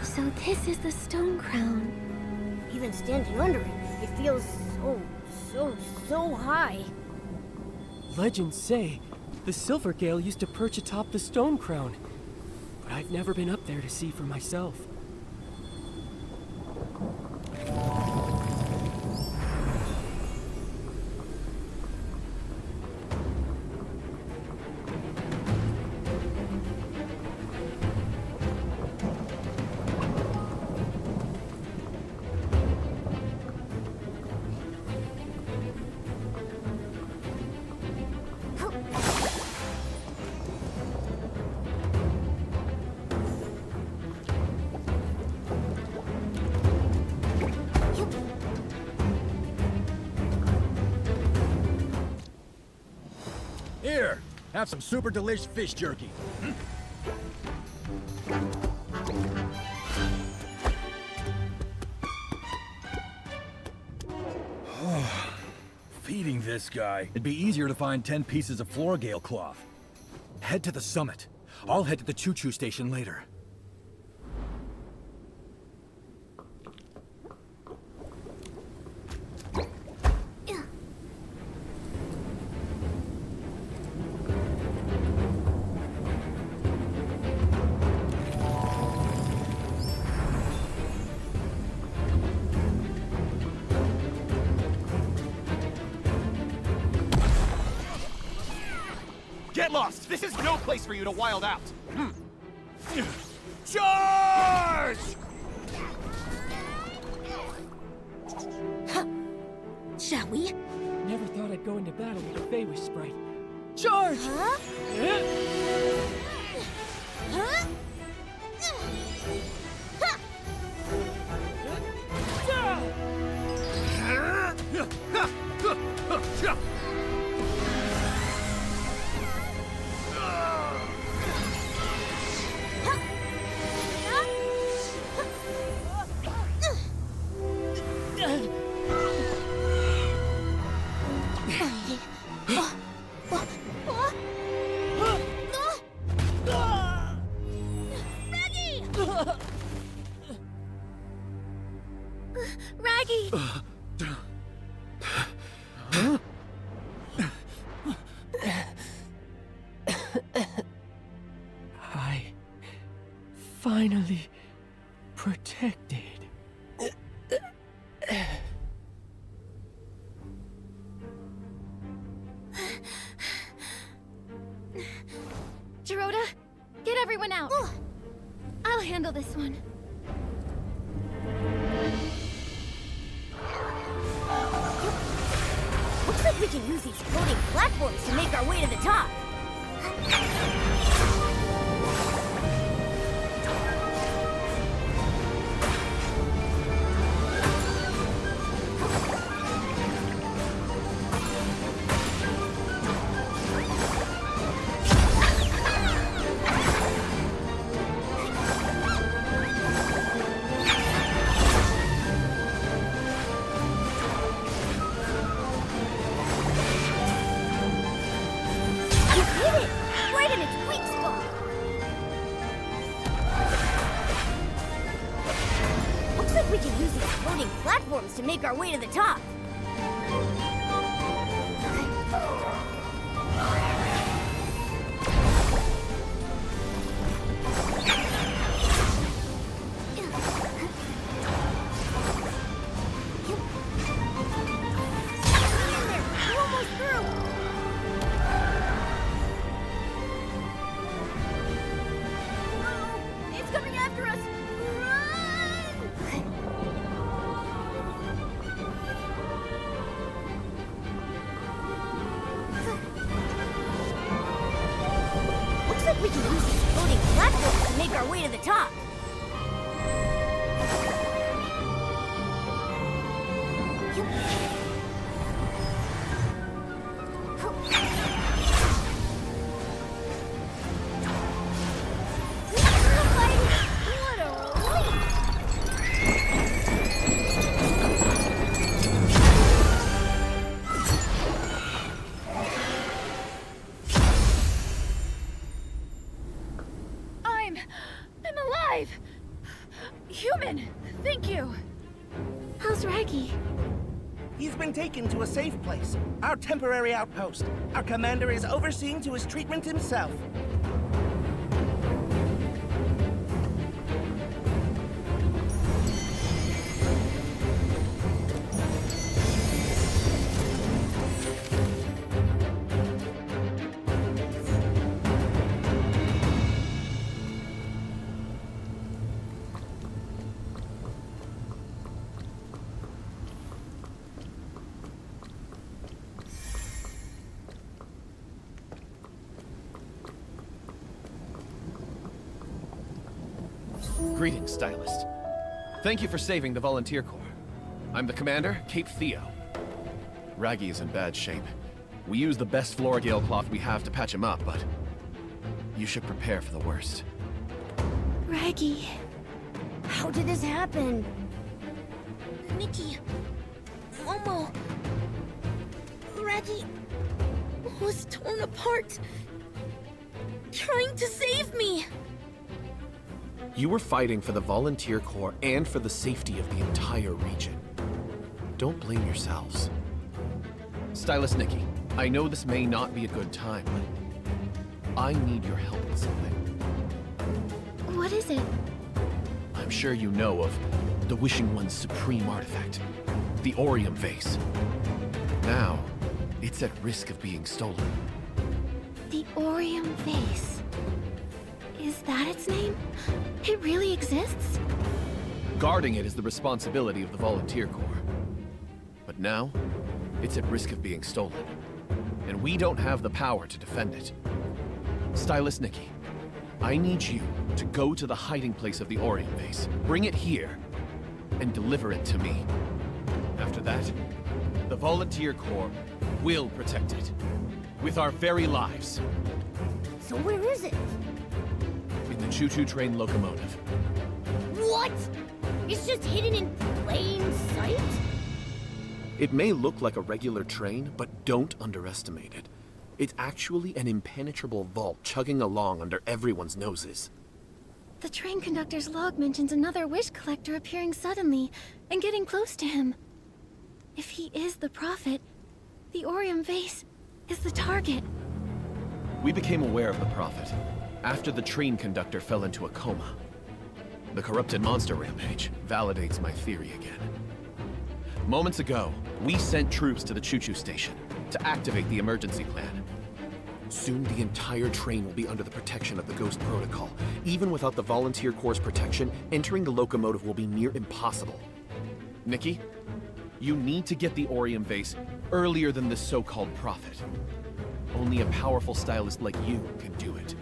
So this is the Stonecrown. Even standing under it, it feels so high. Legends say the Silvergale used to perch atop the Stonecrown, but I've never been up there to see for myself. Here, have some super delish fish jerky. Feeding this guy. It'd be easier to find 10 pieces of Floragale cloth. Head to the summit. I'll head to the Choo-Choo station later. Get lost! This is no place for you to wild out! Charge! Shall we? Never thought I'd go into battle with a Feywish sprite. Charge! Huh? Huh? Raggy! I finally protected. Gerota, get everyone out. I'll handle this one. Looks like we can use these floating platforms to make our way to the top. To make our way to the top. We can use these floating platforms to make our way to the top. I'm alive! Human! Thank you! How's Raggy? He's been taken to a safe place, our temporary outpost. Our commander is overseeing to his treatment himself. Greetings, Stylist. Thank you for saving the Volunteer Corps. I'm the commander, Cape Theo. Raggy is in bad shape. We use the best Floragale cloth we have to patch him up, but you should prepare for the worst. Raggy. How did this happen? Nikki. Momo. Raggy was torn apart. Trying to save me. You were fighting for the Volunteer Corps and for the safety of the entire region. Don't blame yourselves. Stylist Nikki, I know this may not be a good time, but I need your help with something. What is it? I'm sure you know of the Wishing One's supreme artifact, the Aurum Vase. Now, it's at risk of being stolen. The Aurum Vase. Is that its name? It really exists? Guarding it is the responsibility of the Volunteer Corps. But now, it's at risk of being stolen. And we don't have the power to defend it. Stylist Nikki, I need you to go to the hiding place of the Aurum Vase, bring it here, and deliver it to me. After that, the Volunteer Corps will protect it. With our very lives. So where is it? In the Choo-Choo train locomotive. What? It's just hidden in plain sight? It may look like a regular train, but don't underestimate it. It's actually an impenetrable vault chugging along under everyone's noses. The train conductor's log mentions another wish collector appearing suddenly and getting close to him. If he is the prophet, the Aurum Vase is the target. We became aware of the prophet after the train conductor fell into a coma. The corrupted monster rampage validates my theory again. Moments ago, we sent troops to the Choo-Choo station to activate the emergency plan. Soon the entire train will be under the protection of the Ghost Protocol. Even without the Volunteer Corps' protection, entering the locomotive will be near impossible. Nikki, you need to get the Aurum Vase earlier than this so-called prophet. Only a powerful stylist like you can do it.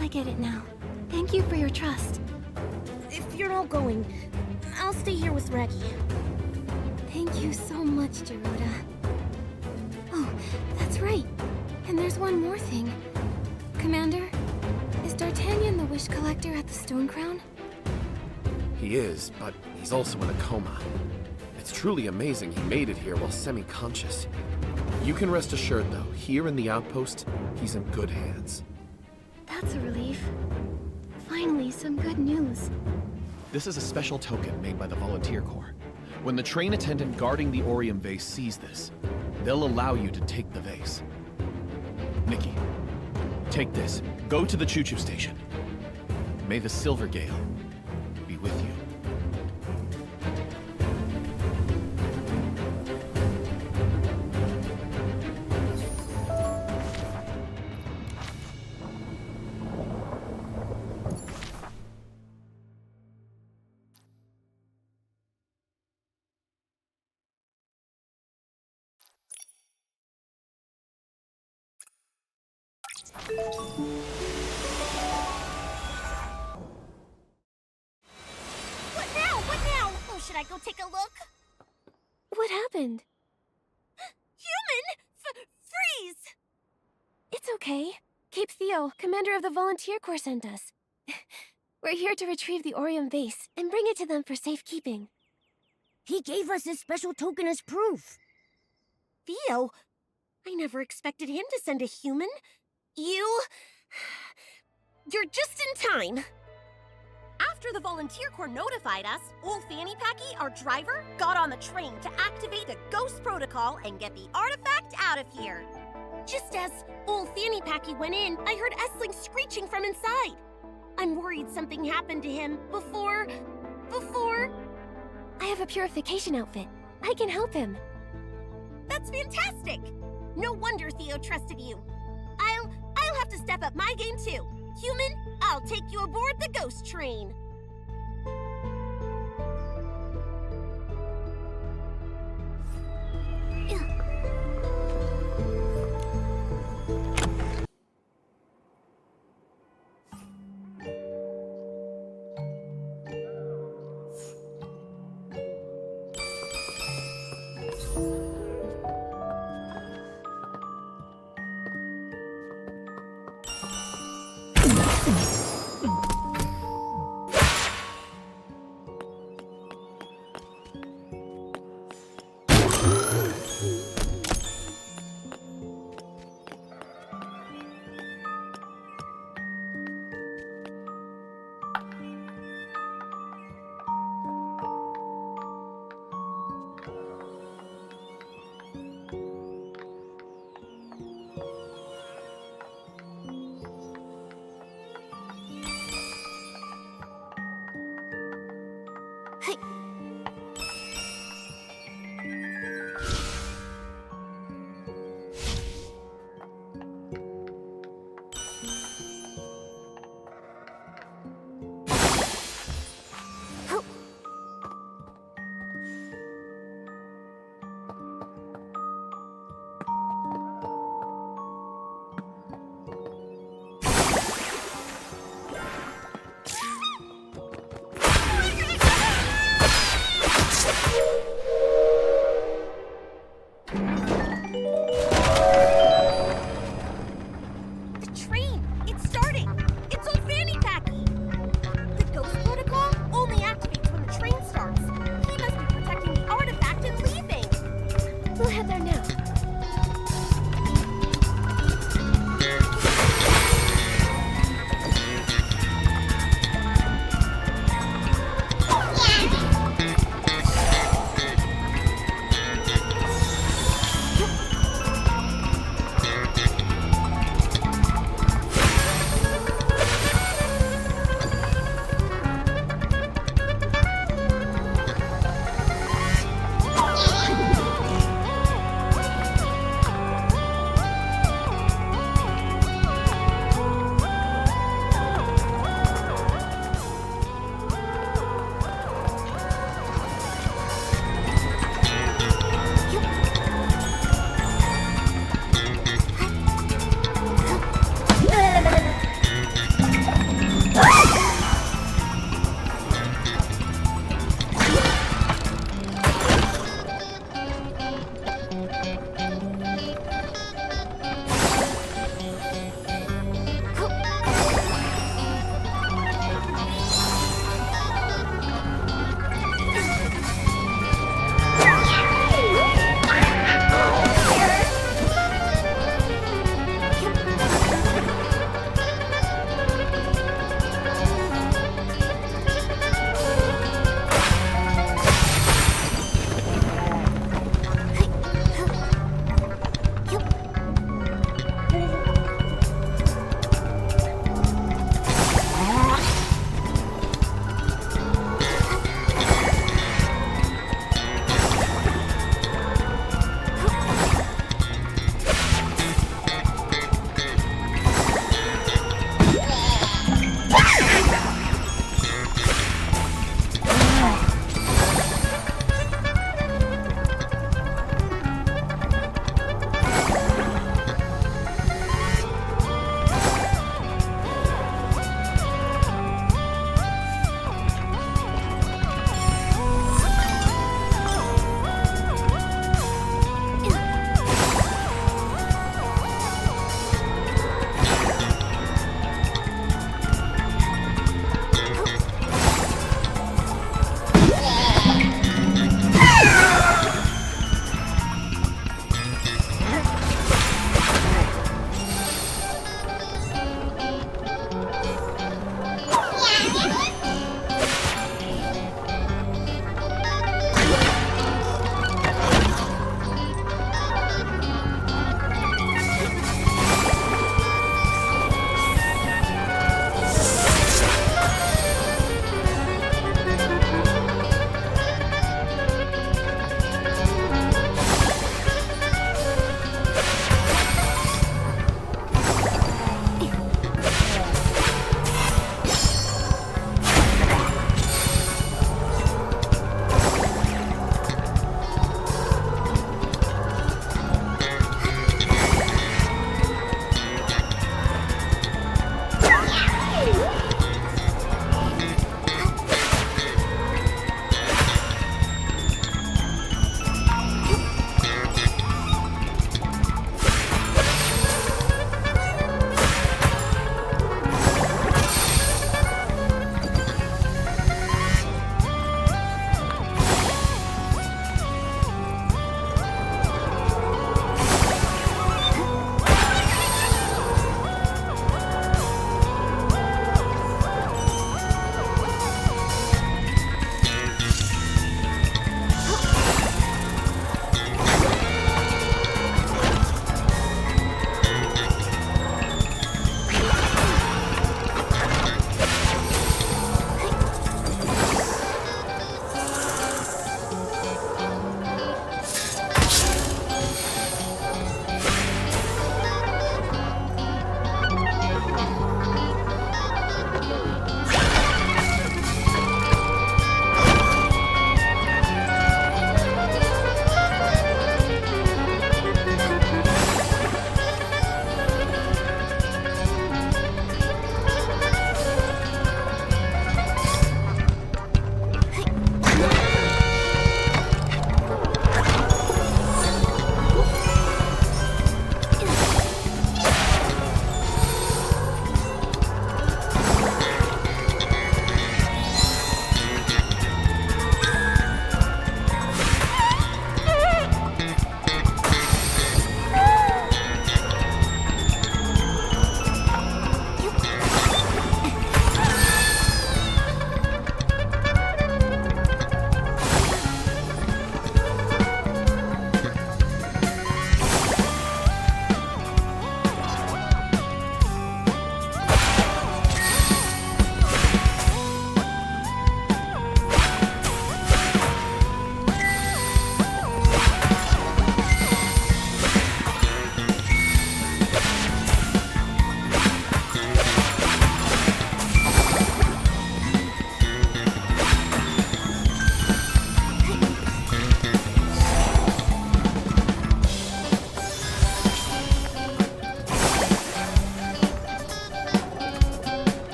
I get it now. Thank you for your trust. If you're all going, I'll stay here with Raggy. Thank you so much, Garuda. Oh, that's right. And there's one more thing. Commander, is D'Artagnan the wish collector at the Stonecrown? He is, but he's also in a coma. It's truly amazing he made it here while semi-conscious. You can rest assured, though, here in the outpost, he's in good hands. That's a relief. Finally, some good news. This is a special token made by the Volunteer Corps. When the train attendant guarding the Aurum Vase sees this, they'll allow you to take the vase. Nikki, take this. Go to the Choo-Choo station. May the Silver Gale be with you. What now? What now? Oh, should I go take a look? What happened? Human! Freeze! It's okay. Cape Theo, commander of the Volunteer Corps, sent us. We're here to retrieve the Aurum Vase and bring it to them for safekeeping. He gave us his special token as proof. Theo? I never expected him to send a human. You're just in time. After the Volunteer Corps notified us, old Fanny Packy, our driver, got on the train to activate the Ghost Protocol and get the artifact out of here. Just as old Fanny Packy went in, I heard Essling screeching from inside. I'm worried something happened to him before... I have a purification outfit. I can help him. That's fantastic! No wonder Theo trusted you. I'll have to step up my game too. Human, I'll take you aboard the ghost train. get there now.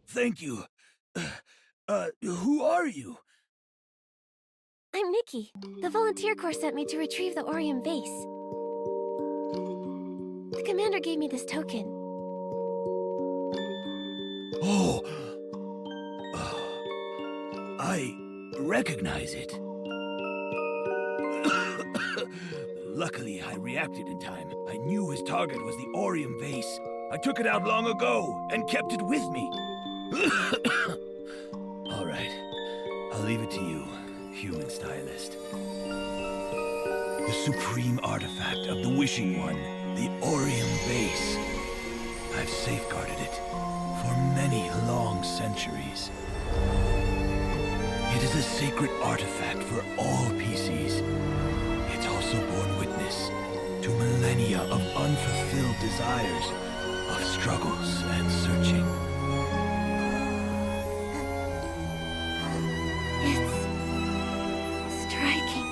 Thank you. Who are you? I'm Nikki. The Volunteer Corps sent me to retrieve the Aurum Vase. The commander gave me this token. Oh. I recognize it. Luckily, I reacted in time. I knew his target was the Aurum Vase. I took it out long ago and kept it with me. All right. I'll leave it to you, human stylist. The supreme artifact of the Wishing One, the Aurum Vase. I've safeguarded it for many long centuries. It is a sacred artifact for all PCs. It's also borne witness to millennia of unfulfilled desires, of struggles and searching. It's striking.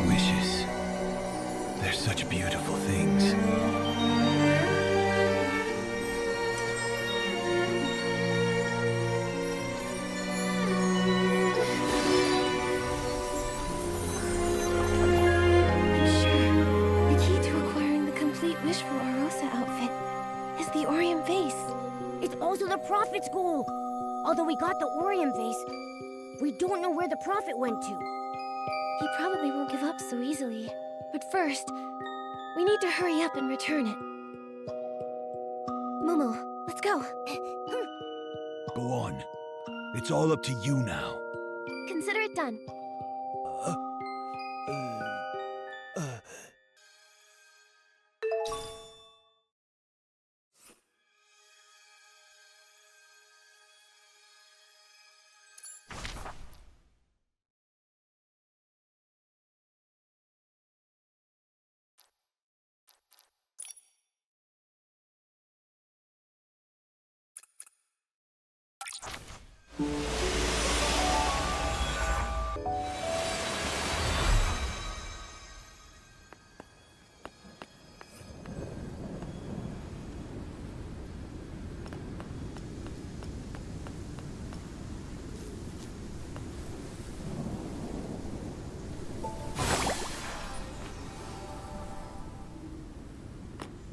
Wishes. They're such beautiful things. Prophet's goal! Although we got the Aurum Vase, we don't know where the Prophet went to. He probably won't give up so easily. But first, we need to hurry up and return it. Momo, let's go. Go on. It's all up to you now. Consider it done.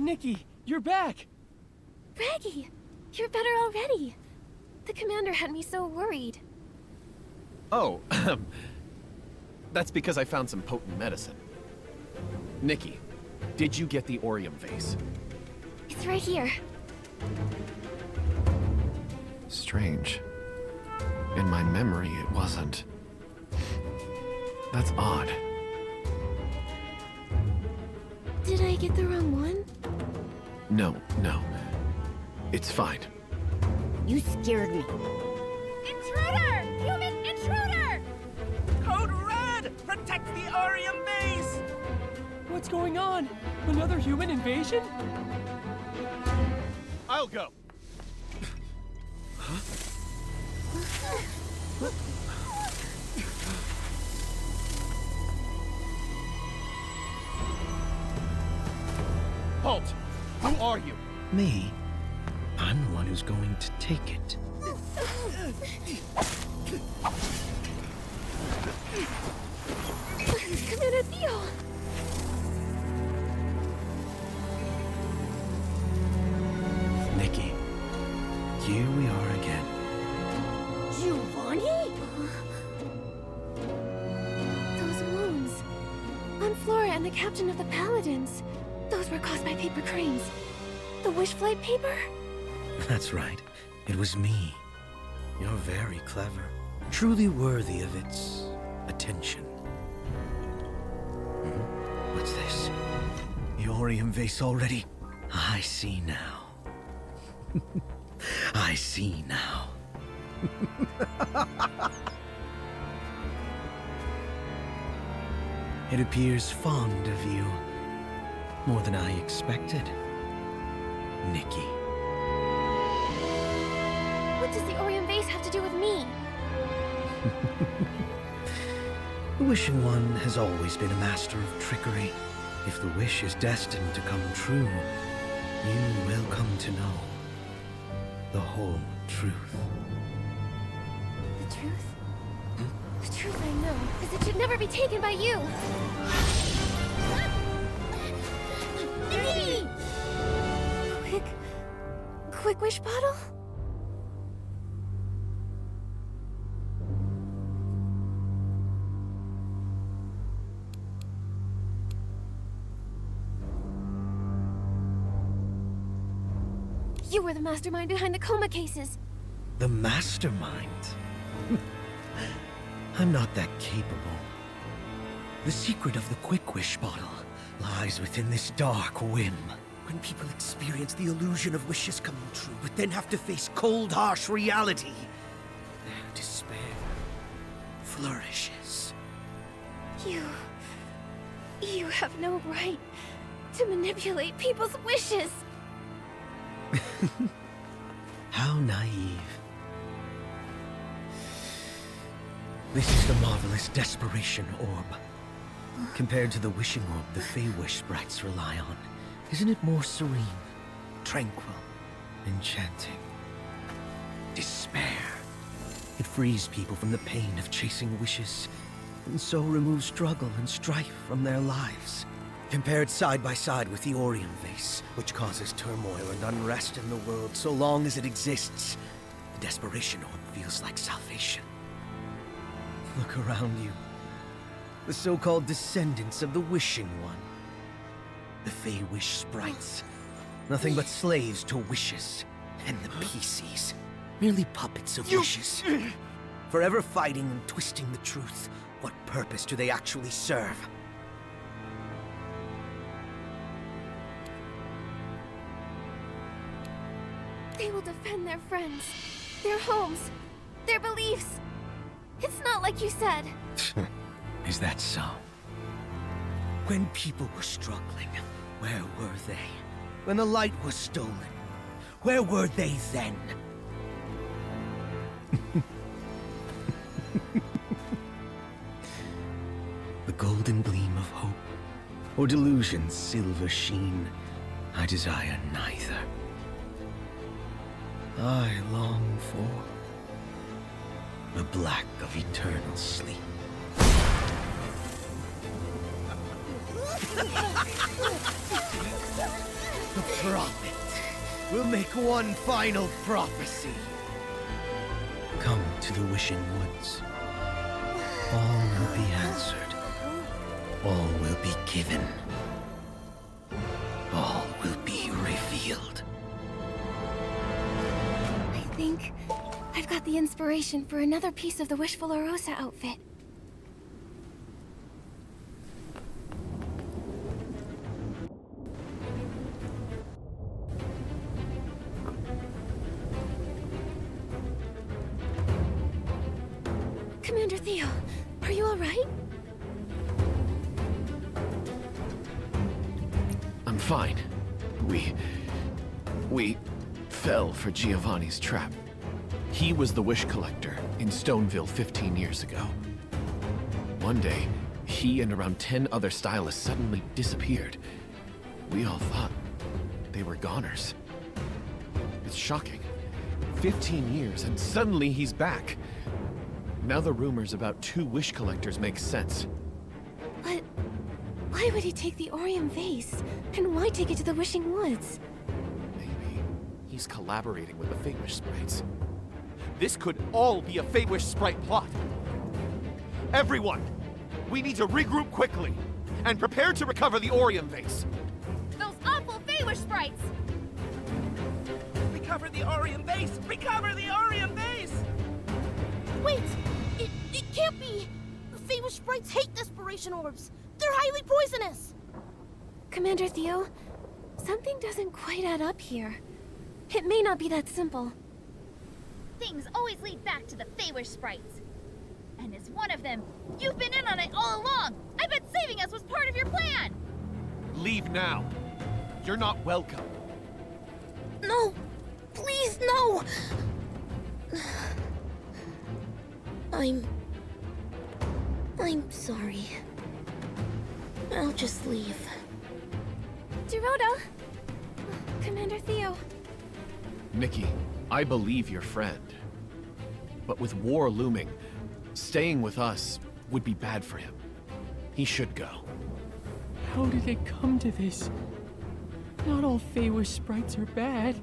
Nikki, you're back! Raggy, you're better already. The commander had me so worried. Oh, that's because I found some potent medicine. Nikki, did you get the Aurum Vase? It's right here. Strange. In my memory, it wasn't. That's odd. Did I get the wrong one? No. It's fine. You scared me. Intruder! Human intruder! Code Red! Protect the Aurum base! What's going on? Another human invasion? I'll go. Halt! Who are you? Me? I'm the one who's going to take it. Commander Theo! Nikki, here we are again. Giovanni? Those wounds. On Flora and the captain of the Paladins. Those were caused by paper cranes. The wish flight paper? That's right. It was me. You're very clever. Truly worthy of its attention. What's this? The Aurum Vase already? I see now. I see now. It appears fond of you. More than I expected. Nikki. What does the Aurum Vase have to do with me? The Wishing One has always been a master of trickery. If the wish is destined to come true, you will come to know the whole truth. The truth? The truth I know is it should never be taken by you. Nikki! Quick wish bottle? You were the mastermind behind the coma cases. The mastermind? I'm not that capable. The secret of the Quick Wish bottle lies within this dark whim. When people experience the illusion of wishes coming true, but then have to face cold, harsh reality, their despair flourishes. You have no right to manipulate people's wishes. How naive. This is the marvelous Desperation Orb. Compared to the Wishing Orb the Fey-Wish sprites rely on, isn't it more serene, tranquil, enchanting? Despair. It frees people from the pain of chasing wishes, and so removes struggle and strife from their lives. Compared side by side with the Aurum Vase, which causes turmoil and unrest in the world so long as it exists, the Desperation Orb feels like salvation. Look around you. The so-called descendants of the Wishing One. The Fey-Wish sprites. Nothing but slaves to wishes. And the PCs. Merely puppets of wishes. Forever fighting and twisting the truth. What purpose do they actually serve? They will defend their friends, their homes, their beliefs. It's not like you said. Is that so? When people were struggling, where were they? When the light was stolen, where were they then? The golden gleam of hope, or delusion's silver sheen, I desire neither. I long for the black of eternal sleep. The prophet will make one final prophecy. Come to the Wishing Woods. All will be answered. All will be given. All will be revealed. I think I've got the inspiration for another piece of the Wishful Rosa outfit. Commander Theo, are you all right? I'm fine. We fell for Giovanni's trap. He was the wish collector in Stoneville 15 years ago. One day, he and around 10 other stylists suddenly disappeared. We all thought they were goners. It's shocking. 15 years and suddenly he's back. Now the rumors about 2 wish collectors make sense. But why would he take the Aurum Vase? And why take it to the Wishing Woods? Maybe he's collaborating with the Feywish sprites. This could all be a Feywish sprite plot. Everyone, we need to regroup quickly and prepare to recover the Aurum Vase. Those awful Feywish sprites! Recover the Aurum Vase! Recover the Aurum Vase! Wait! It can't be! The Feywish sprites hate desperation orbs! They're highly poisonous! Commander Theo, something doesn't quite add up here. It may not be that simple. Things always lead back to the Feywish sprites. And as one of them, you've been in on it all along! I bet saving us was part of your plan! Leave now. You're not welcome. No! Please, no! I'm sorry. I'll just leave. Dorota! Commander Theo. Nikki, I believe your friend. But with war looming, staying with us would be bad for him. He should go. How did it come to this? Not all Feywish sprites are bad.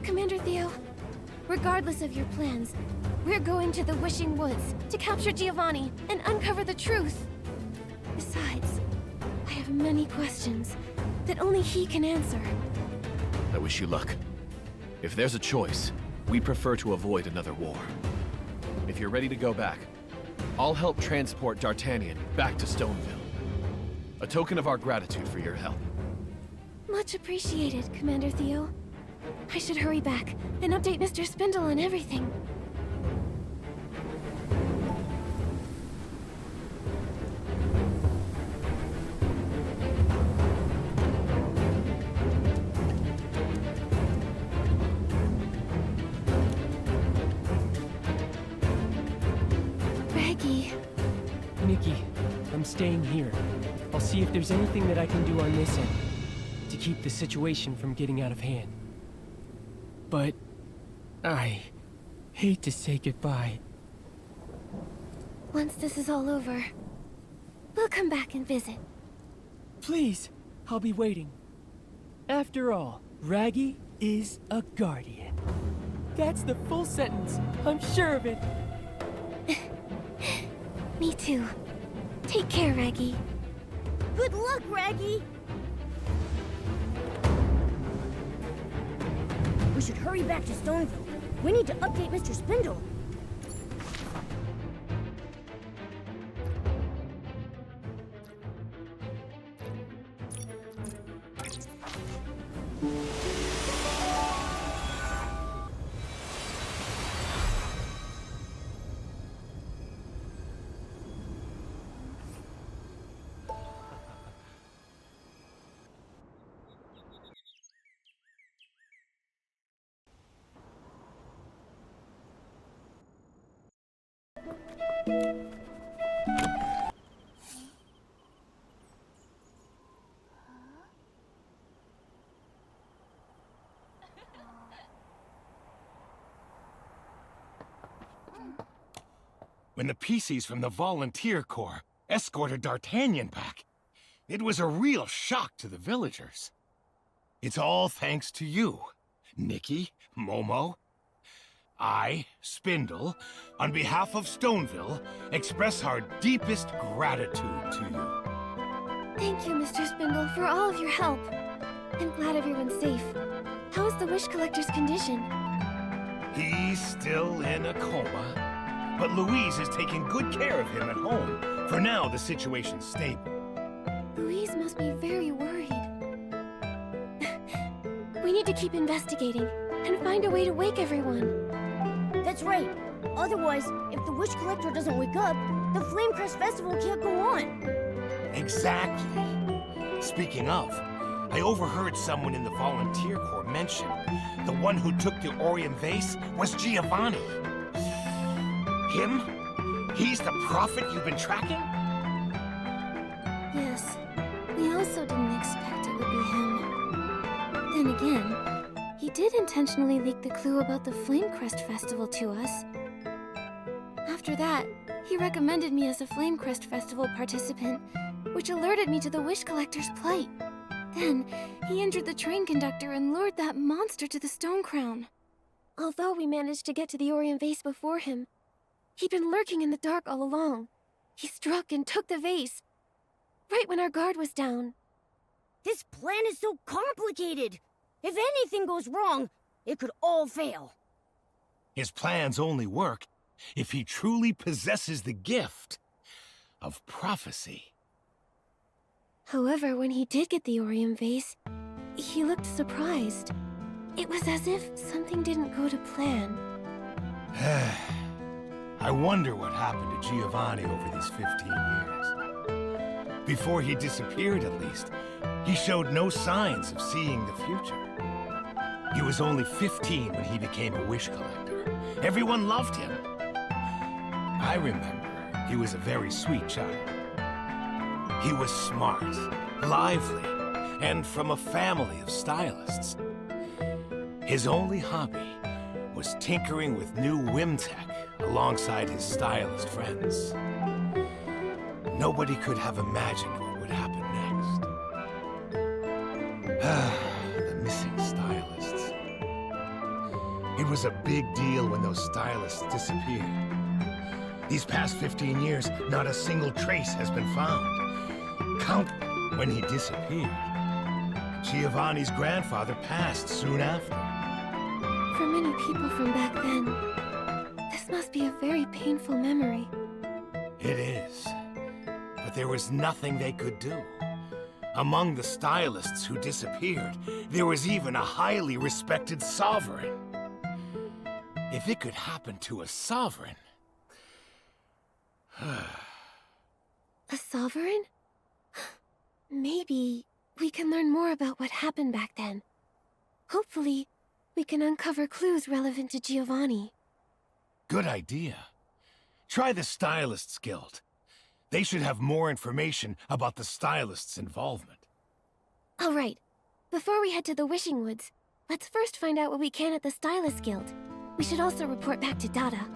Commander Theo, regardless of your plans, we're going to the Wishing Woods to capture Giovanni and uncover the truth. Besides, I have many questions that only he can answer. I wish you luck. If there's a choice, we prefer to avoid another war. If you're ready to go back, I'll help transport D'Artagnan back to Stoneville. A token of our gratitude for your help. Much appreciated, Commander Theo. I should hurry back, then update Mr. Spindle on everything. Nikki, I'm staying here. I'll see if there's anything that I can do on this end to keep the situation from getting out of hand. But I hate to say goodbye. Once this is all over, we'll come back and visit. Please, I'll be waiting. After all, Raggy is a guardian. That's the full sentence. I'm sure of it. Me too. Take care, Raggy. Good luck, Raggy! We should hurry back to Stoneville. We need to update Mr. Spindle. When the PCs from the Volunteer Corps escorted D'Artagnan back, it was a real shock to the villagers. It's all thanks to you, Nikki, Momo. I, Spindle, on behalf of Stoneville, express our deepest gratitude to you. Thank you, Mr. Spindle, for all of your help. I'm glad everyone's safe. How is the Wish Collector's condition? He's still in a coma, but Louise is taking good care of him at home. For now, the situation's stable. Louise must be very worried. We need to keep investigating and find a way to wake everyone. That's right. Otherwise, if the Wish Collector doesn't wake up, the Flamecrest Festival can't go on. Exactly. Speaking of, I overheard someone in the Volunteer Corps mention the one who took the Aurum Vase was Giovanni. Him? He's the prophet you've been tracking? Yes. We also didn't expect it would be him. Then again, he did intentionally leak the clue about the Flamecrest Festival to us. After that, he recommended me as a Flamecrest Festival participant, which alerted me to the Wish Collector's plight. Then, he injured the train conductor and lured that monster to the Stonecrown. Although we managed to get to the Aurum Vase before him, he'd been lurking in the dark all along. He struck and took the vase, right when our guard was down. This plan is so complicated. If anything goes wrong, it could all fail. His plans only work if he truly possesses the gift of prophecy. However, when he did get the Aurum Vase, he looked surprised. It was as if something didn't go to plan. I wonder what happened to Giovanni over these 15 years. Before he disappeared, at least, he showed no signs of seeing the future. He was only 15 when he became a wish collector. Everyone loved him. I remember he was a very sweet child. He was smart, lively, and from a family of stylists. His only hobby was tinkering with new whim tech alongside his stylist friends. Nobody could have imagined what would happen next. The missing stylists. It was a big deal when those stylists disappeared. These past 15 years, not a single trace has been found. Count when he disappeared. Giovanni's grandfather passed soon after. For many people from back then, this must be a very painful memory. It is. But there was nothing they could do. Among the stylists who disappeared, there was even a highly respected sovereign. If it could happen to a sovereign... A sovereign? Maybe we can learn more about what happened back then. Hopefully, we can uncover clues relevant to Giovanni. Good idea. Try the Stylists Guild. They should have more information about the stylists' involvement. All right. Before we head to the Wishing Woods, let's first find out what we can at the Stylist Guild. We should also report back to Dada.